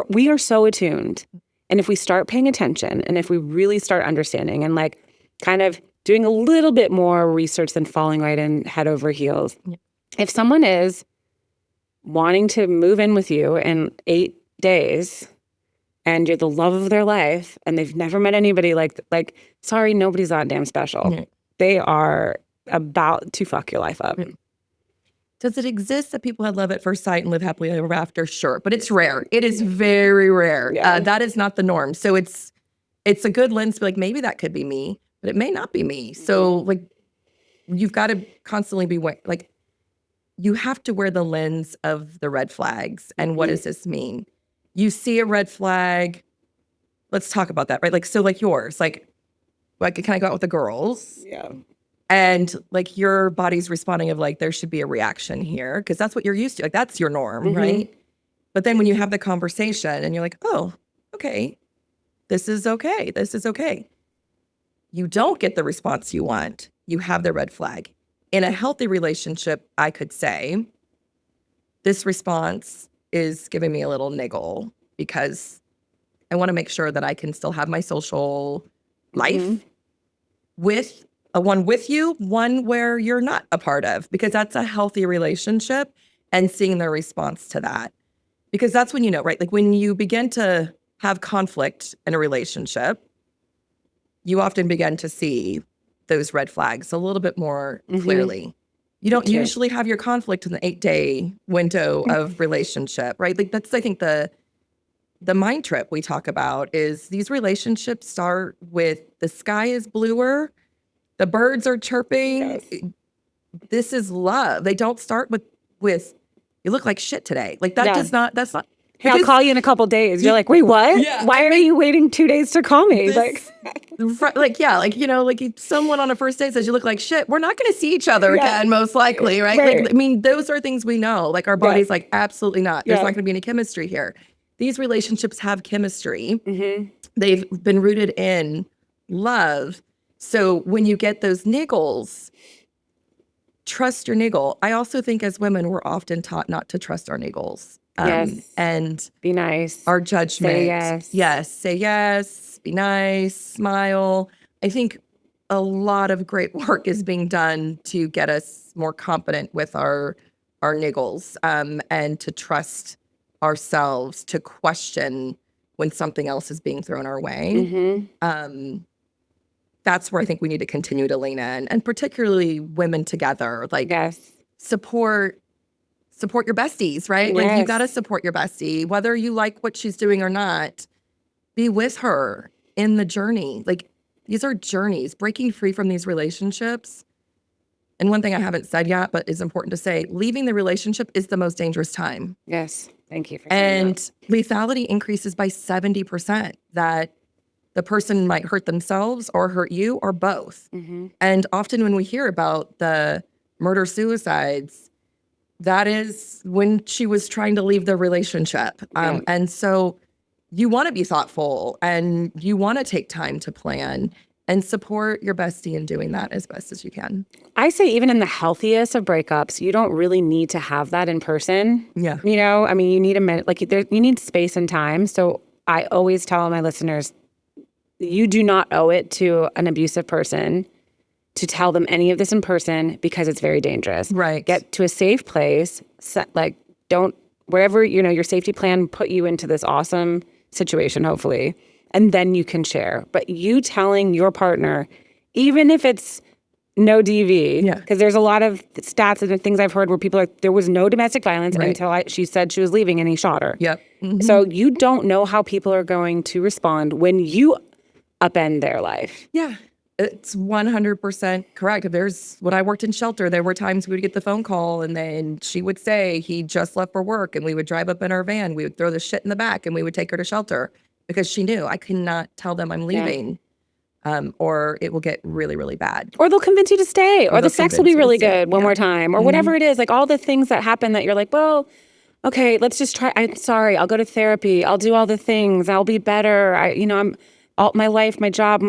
We are so attuned. And if we start paying attention and if we really start understanding and like kind of doing a little bit more research than falling right in head over heels, if someone is wanting to move in with you in 8 days and you're the love of their life and they've never met anybody like sorry, nobody's that damn special. Yeah. They are about to fuck your life up. Does it exist that people had love at first sight and live happily ever after? Sure, but it's rare. It is very rare. Yeah. That is not the norm. So it's a good lens to be like, maybe that could be me, but it may not be me. So like, you've got to constantly be like, you have to wear the lens of the red flags. And what does this mean? You see a red flag. Let's talk about that, right? Like, so like yours, like can I go out with the girls? Yeah. And like your body's responding of like, there should be a reaction here because that's what you're used to. Like that's your norm, right? But then when you have the conversation and you're like, oh, okay, this is okay. This is okay. You don't get the response you want. You have the red flag. In a healthy relationship, I could say, this response is giving me a little niggle because I want to make sure that I can still have my social life with one with you, one where you're not a part of, because that's a healthy relationship and seeing their response to that. Because that's when you know, right? Like when you begin to have conflict in a relationship, you often begin to see those red flags a little bit more clearly. You don't usually have your conflict in the 8-day window of relationship, right? Like that's, I think, the mind trip we talk about is these relationships start with the sky is bluer, the birds are chirping. Yes. This is love. They don't start with you look like shit today. Like that that's not. Hey, I'll call you in a couple days. You're like, wait, what? Yeah, Why are you waiting 2 days to call me? Like if someone on a first date says you look like shit, we're not going to see each other again, most likely, right? Like, I mean, those are things we know. Like our body's like, absolutely not. There's not going to be any chemistry here. These relationships have chemistry. They've been rooted in love. So when you get those niggles, trust your niggle. I also think as women, we're often taught not to trust our niggles. And be nice. Our judgment. Say yes. Yes. Say yes. Be nice. Smile. I think a lot of great work is being done to get us more confident with our niggles, and to trust ourselves, to question when something else is being thrown our way. That's where I think we need to continue to lean in, and particularly women together, like support your besties, right? Yes. Like you got to support your bestie, whether you like what she's doing or not. Be with her in the journey. Like these are journeys, breaking free from these relationships. And one thing I haven't said yet, but is important to say, leaving the relationship is the most dangerous time. Yes. Thank you for saying that. And lethality increases by 70%, that the person might hurt themselves or hurt you or both. And often when we hear about the murder-suicides, that is when she was trying to leave the relationship. And so you want to be thoughtful and you want to take time to plan and support your bestie in doing that as best as you can. I say even in the healthiest of breakups, you don't really need to have that in person. Yeah. You know, I mean, you need a minute, like you need space and time. So I always tell my listeners, you do not owe it to an abusive person to tell them any of this in person because it's very dangerous. Right. Get to a safe place. Wherever, your safety plan put you into this awesome situation, hopefully, and then you can share. But you telling your partner, even if it's no DV, because there's a lot of stats and things I've heard where people are like, there was no domestic violence until she said she was leaving and he shot her. Yep. So you don't know how people are going to respond when you upend their life. Yeah. It's 100% correct. When I worked in shelter, there were times we would get the phone call and then she would say he just left for work, and we would drive up in our van. We would throw the shit in the back and we would take her to shelter because she knew I could not tell them I'm leaving, or it will get really, really bad. Or they'll convince you to stay, or the sex will be really good one more time, or whatever it is. Like all the things that happen that you're like, well, okay, let's just try. I'm sorry. I'll go to therapy. I'll do all the things. I'll be better. I'm all my life, my job,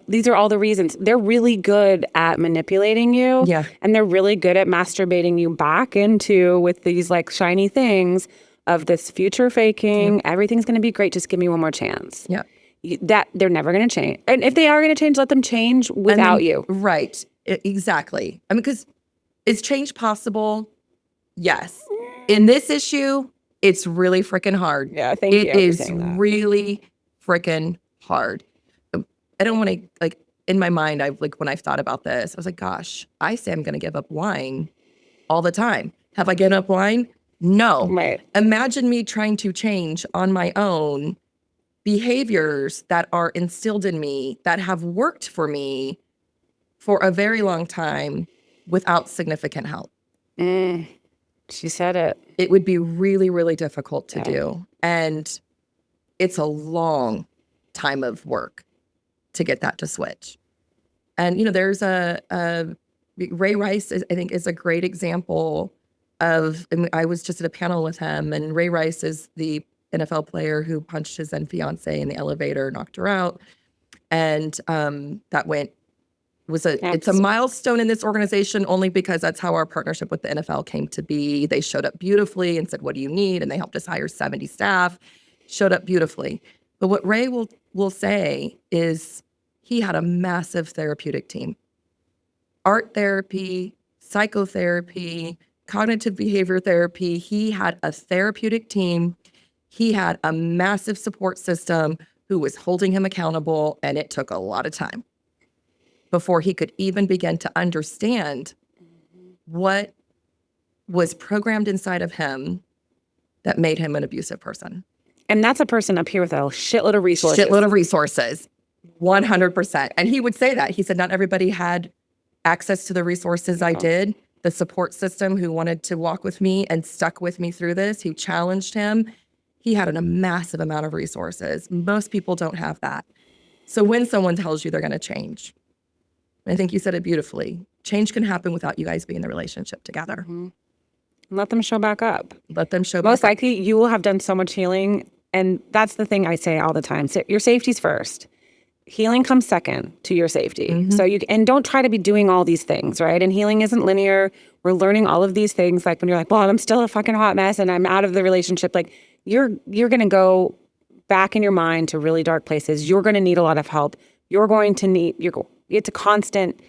these are all the reasons. They're really good at manipulating you. Yeah. And they're really good at masturbating you back into with these like shiny things of this future faking. Everything's going to be great. Just give me one more chance. Yeah. That they're never going to change. And if they are going to change, let them change without you. Right. Exactly. I mean, because is change possible? Yes. In this issue, it's really freaking hard. Yeah, thank you It for is saying that. really freaking hard. I don't want to, like, in my mind, when I've thought about this, I was like, gosh, I say I'm going to give up wine all the time. Have I given up wine? No. Right. Imagine me trying to change on my own behaviors that are instilled in me that have worked for me for a very long time without significant help. She said it. It would be really, really difficult to do. And it's a long time of work to get that to switch. And, there's a Ray Rice, I think, is a great example of, I was just at a panel with him, and Ray Rice is the NFL player who punched his then fiance in the elevator, knocked her out. And it's a milestone in this organization only because that's how our partnership with the NFL came to be. They showed up beautifully and said, what do you need? And they helped us hire 70 staff, showed up beautifully. But what Ray will say is he had a massive therapeutic team. Art therapy, psychotherapy, cognitive behavior therapy. He had a therapeutic team. He had a massive support system who was holding him accountable, and it took a lot of time before he could even begin to understand what was programmed inside of him that made him an abusive person. And that's a person up here with a shitload of resources. 100%. And he would say that. He said, not everybody had access to the resources I did. The support system who wanted to walk with me and stuck with me through this, who challenged him. He had a massive amount of resources. Most people don't have that. So when someone tells you they're going to change, I think you said it beautifully, change can happen without you guys being in the relationship together. Mm-hmm. Let them show back up. Let them show Most back likely, you will have done so much healing. And that's the thing I say all the time. So your safety's first. Healing comes second to your safety. Mm-hmm. So and don't try to be doing all these things, right? And healing isn't linear. We're learning all of these things. Like when you're like, well, I'm still a fucking hot mess and I'm out of the relationship. Like you're going to go back in your mind to really dark places. You're going to need a lot of help. It's a constant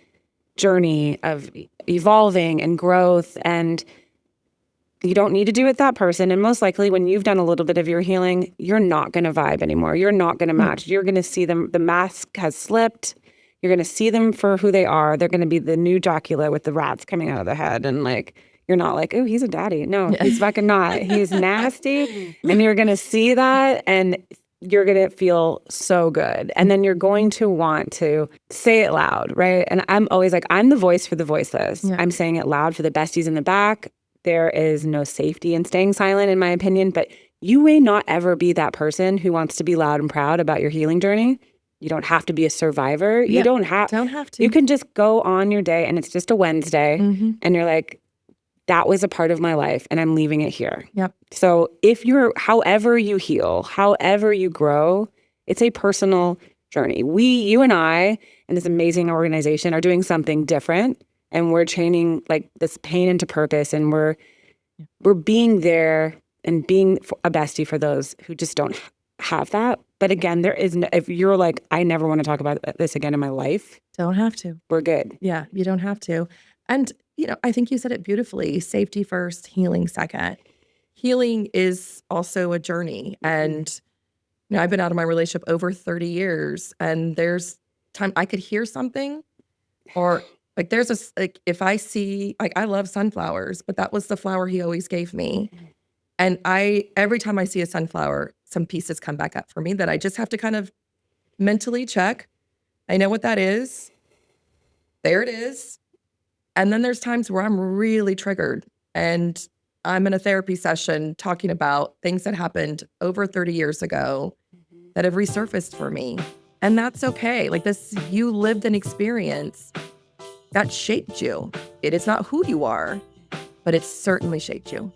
journey of evolving and growth, and you don't need to do it with that person. And most likely when you've done a little bit of your healing, you're not going to vibe anymore. You're not going to match. You're going to see them. The mask has slipped. You're going to see them for who they are. They're going to be the new Dracula with the rats coming out of their head. And like, you're not like, oh, he's a daddy. No, he's fucking not. He's nasty. And you're going to see that and you're going to feel so good. And then you're going to want to say it loud, right? And I'm always like, I'm the voice for the voiceless. Yeah. I'm saying it loud for the besties in the back. There is no safety in staying silent, in my opinion, but you may not ever be that person who wants to be loud and proud about your healing journey. You don't have to be a survivor. Yeah, you don't have to. You can just go on your day and it's just a Wednesday and you're like, that was a part of my life and I'm leaving it here. Yep. So however you heal, however you grow, it's a personal journey. You and I and this amazing organization are doing something different. And we're chaining like this pain into purpose, and we're being there and being a bestie for those who just don't have that. But again, there is no, if you're like, I never want to talk about this again in my life. Don't have to. We're good. Yeah, you don't have to. And, I think you said it beautifully. Safety first, healing second. Healing is also a journey. And, I've been out of my relationship over 30 years, and there's time I could hear something or like if I see, like I love sunflowers, but that was the flower he always gave me. And every time I see a sunflower, some pieces come back up for me that I just have to kind of mentally check. I know what that is. There it is. And then there's times where I'm really triggered and I'm in a therapy session talking about things that happened over 30 years ago that have resurfaced for me. And that's okay. Like you lived an experience that shaped you. It is not who you are, but it certainly shaped you.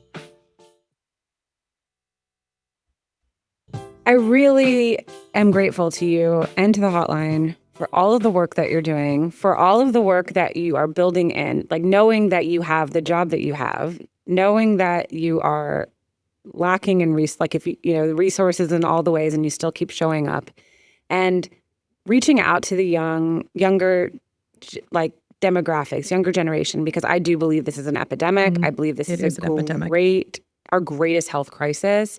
I really am grateful to you and to the hotline for all of the work that you're doing, for all of the work that you are building in, like knowing that you have the job that you have, knowing that you are lacking in like if the resources in all the ways and you still keep showing up and reaching out to the younger like demographics, younger generation, because I do believe this is an epidemic. I believe this is an epidemic. Our greatest health crisis.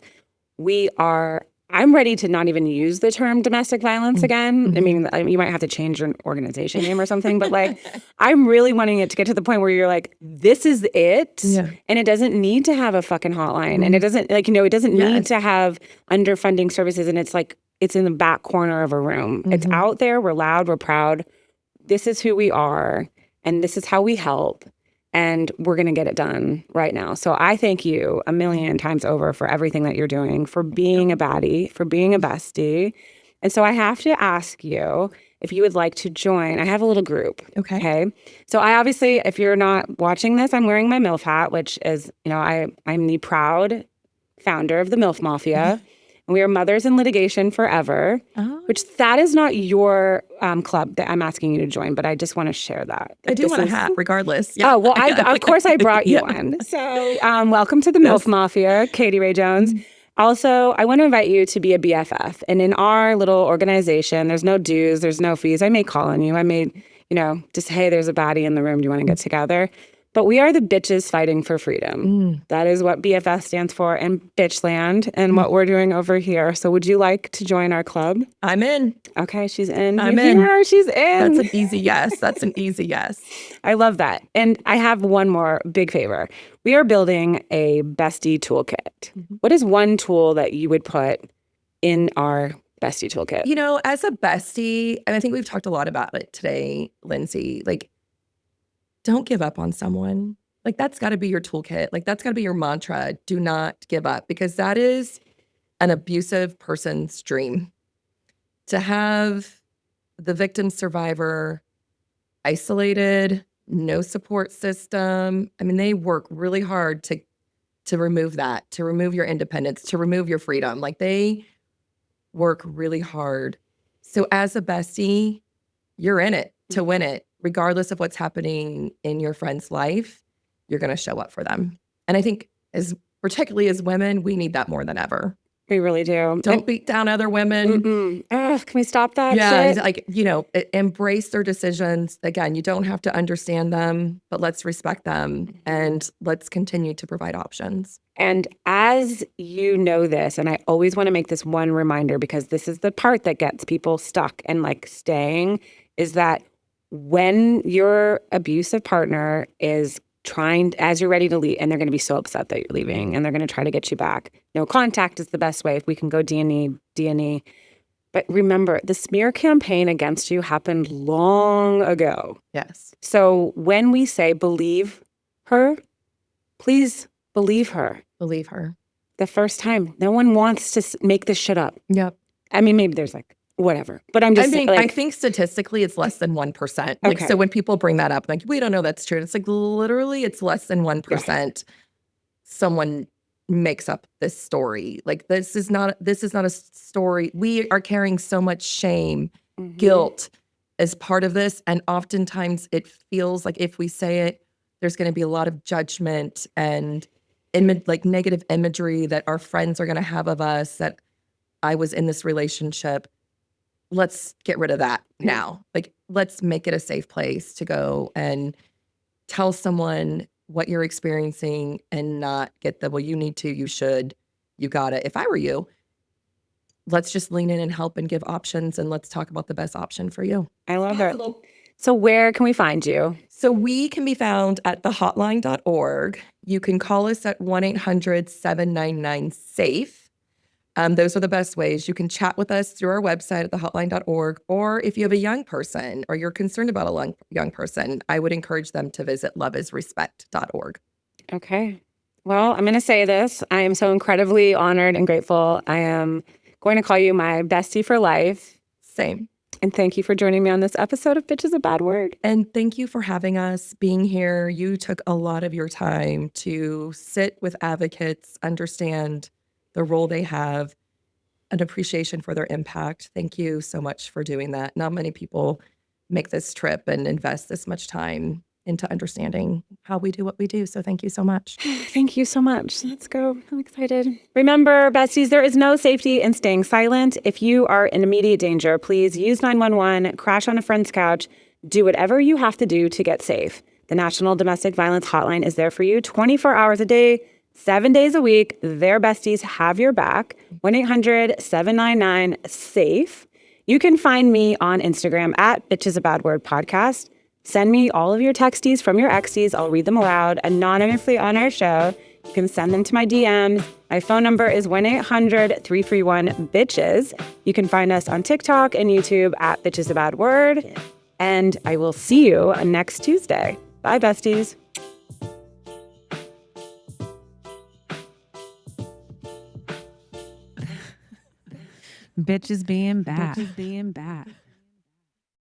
I'm ready to not even use the term domestic violence again. I mean, you might have to change your organization name or something, but like, I'm really wanting it to get to the point where you're like, this is it. Yeah. And it doesn't need to have a fucking hotline. And it doesn't it doesn't need to have underfunding services. And it's like, it's in the back corner of a room. It's out there. We're loud. We're proud. This is who we are. And this is how we help. And we're going to get it done right now. So I thank you a million times over for everything that you're doing, for being a baddie, for being a bestie. And so I have to ask you if you would like to join. I have a little group. Okay. So I obviously, if you're not watching this, I'm wearing my MILF hat, which is, I'm the proud founder of the MILF Mafia. And we are Mothers in Litigation Forever, which that is not your club that I'm asking you to join, but I just want to share that. I do want a hat regardless. Yeah. Oh, well, of course I brought you one. So welcome to the MILF Mafia, Katie Ray Jones. Also, I want to invite you to be a BFF. And in our little organization, there's no dues, there's no fees. I may call on you. I may, just, hey, there's a baddie in the room. Do you want to get together? But we are the bitches fighting for freedom. That is what BFF stands for in Bitchland and what we're doing over here. So would you like to join our club? I'm in. Okay, she's in. I'm in. She's in. That's an easy yes. That's an easy yes. I love that. And I have one more big favor. We are building a bestie toolkit. What is one tool that you would put in our bestie toolkit? As a bestie, and I think we've talked a lot about it today, Lindsay, like, don't give up on someone. Like, that's got to be your toolkit. Like, that's got to be your mantra. Do not give up, because that is an abusive person's dream. To have the victim survivor isolated, no support system. I mean, they work really hard to remove that, to remove your independence, to remove your freedom. Like, they work really hard. So as a bestie, you're in it to win it. Regardless of what's happening in your friend's life, you're going to show up for them. And I think particularly as women, we need that more than ever. We really do. Don't beat down other women. Can we stop that Yeah, shit? like, embrace their decisions. Again, you don't have to understand them, but let's respect them and let's continue to provide options. And as you know this, and I always want to make this one reminder because this is the part that gets people stuck and like staying, is that when your abusive partner is trying, as you're ready to leave, and they're going to be so upset that you're leaving, and they're going to try to get you back. No contact is the best way. If we can go D&E. But remember, the smear campaign against you happened long ago. Yes. So when we say believe her, please believe her. Believe her. The first time. No one wants to make this shit up. Yep. I mean, maybe there's like, whatever. But I'm just I think statistically it's less than 1%. Like, so when people bring that up, like, we don't know that's true. It's like, literally, it's less than 1%. Someone makes up this story. Like, this is not a story. We are carrying so much shame, guilt as part of this. And oftentimes it feels like if we say it, there's going to be a lot of judgment and like negative imagery that our friends are going to have of us, that I was in this relationship. Let's get rid of that now. Like, let's make it a safe place to go and tell someone what you're experiencing and not get the, well, you need to, you should, you gotta. If I were you, let's just lean in and help and give options, and let's talk about the best option for you. I love it. So where can we find you? So we can be found at thehotline.org. You can call us at 1-800-799-SAFE. Those are the best ways. You can chat with us through our website at thehotline.org, or if you have a young person or you're concerned about a young person, I would encourage them to visit loveisrespect.org. Okay. Well, I'm going to say this. I am so incredibly honored and grateful. I am going to call you my bestie for life. Same. And thank you for joining me on this episode of Bitch is a Bad Word. And thank you for having us, being here. You took a lot of your time to sit with advocates, understand the role they have, an appreciation for their impact. Thank you so much for doing that. Not many people make this trip and invest this much time into understanding how we do what we do. So thank you so much. Thank you so much. Let's go. I'm excited. Remember, besties, there is no safety in staying silent. If you are in immediate danger, please use 911, crash on a friend's couch, do whatever you have to do to get safe. The National Domestic Violence Hotline is there for you 24 hours a day, 7 days a week. Their besties have your back. 1-800-799-SAFE. You can find me on Instagram at bitchesabadwordpodcast. Send me all of your texties from your exties. I'll read them aloud anonymously on our show. You can send them to my DMs. My phone number is 1-800-331-BITCHES. You can find us on TikTok and YouTube at bitchesabadword. And I will see you next Tuesday. Bye, besties. Bitches being bad. Bitches being bad.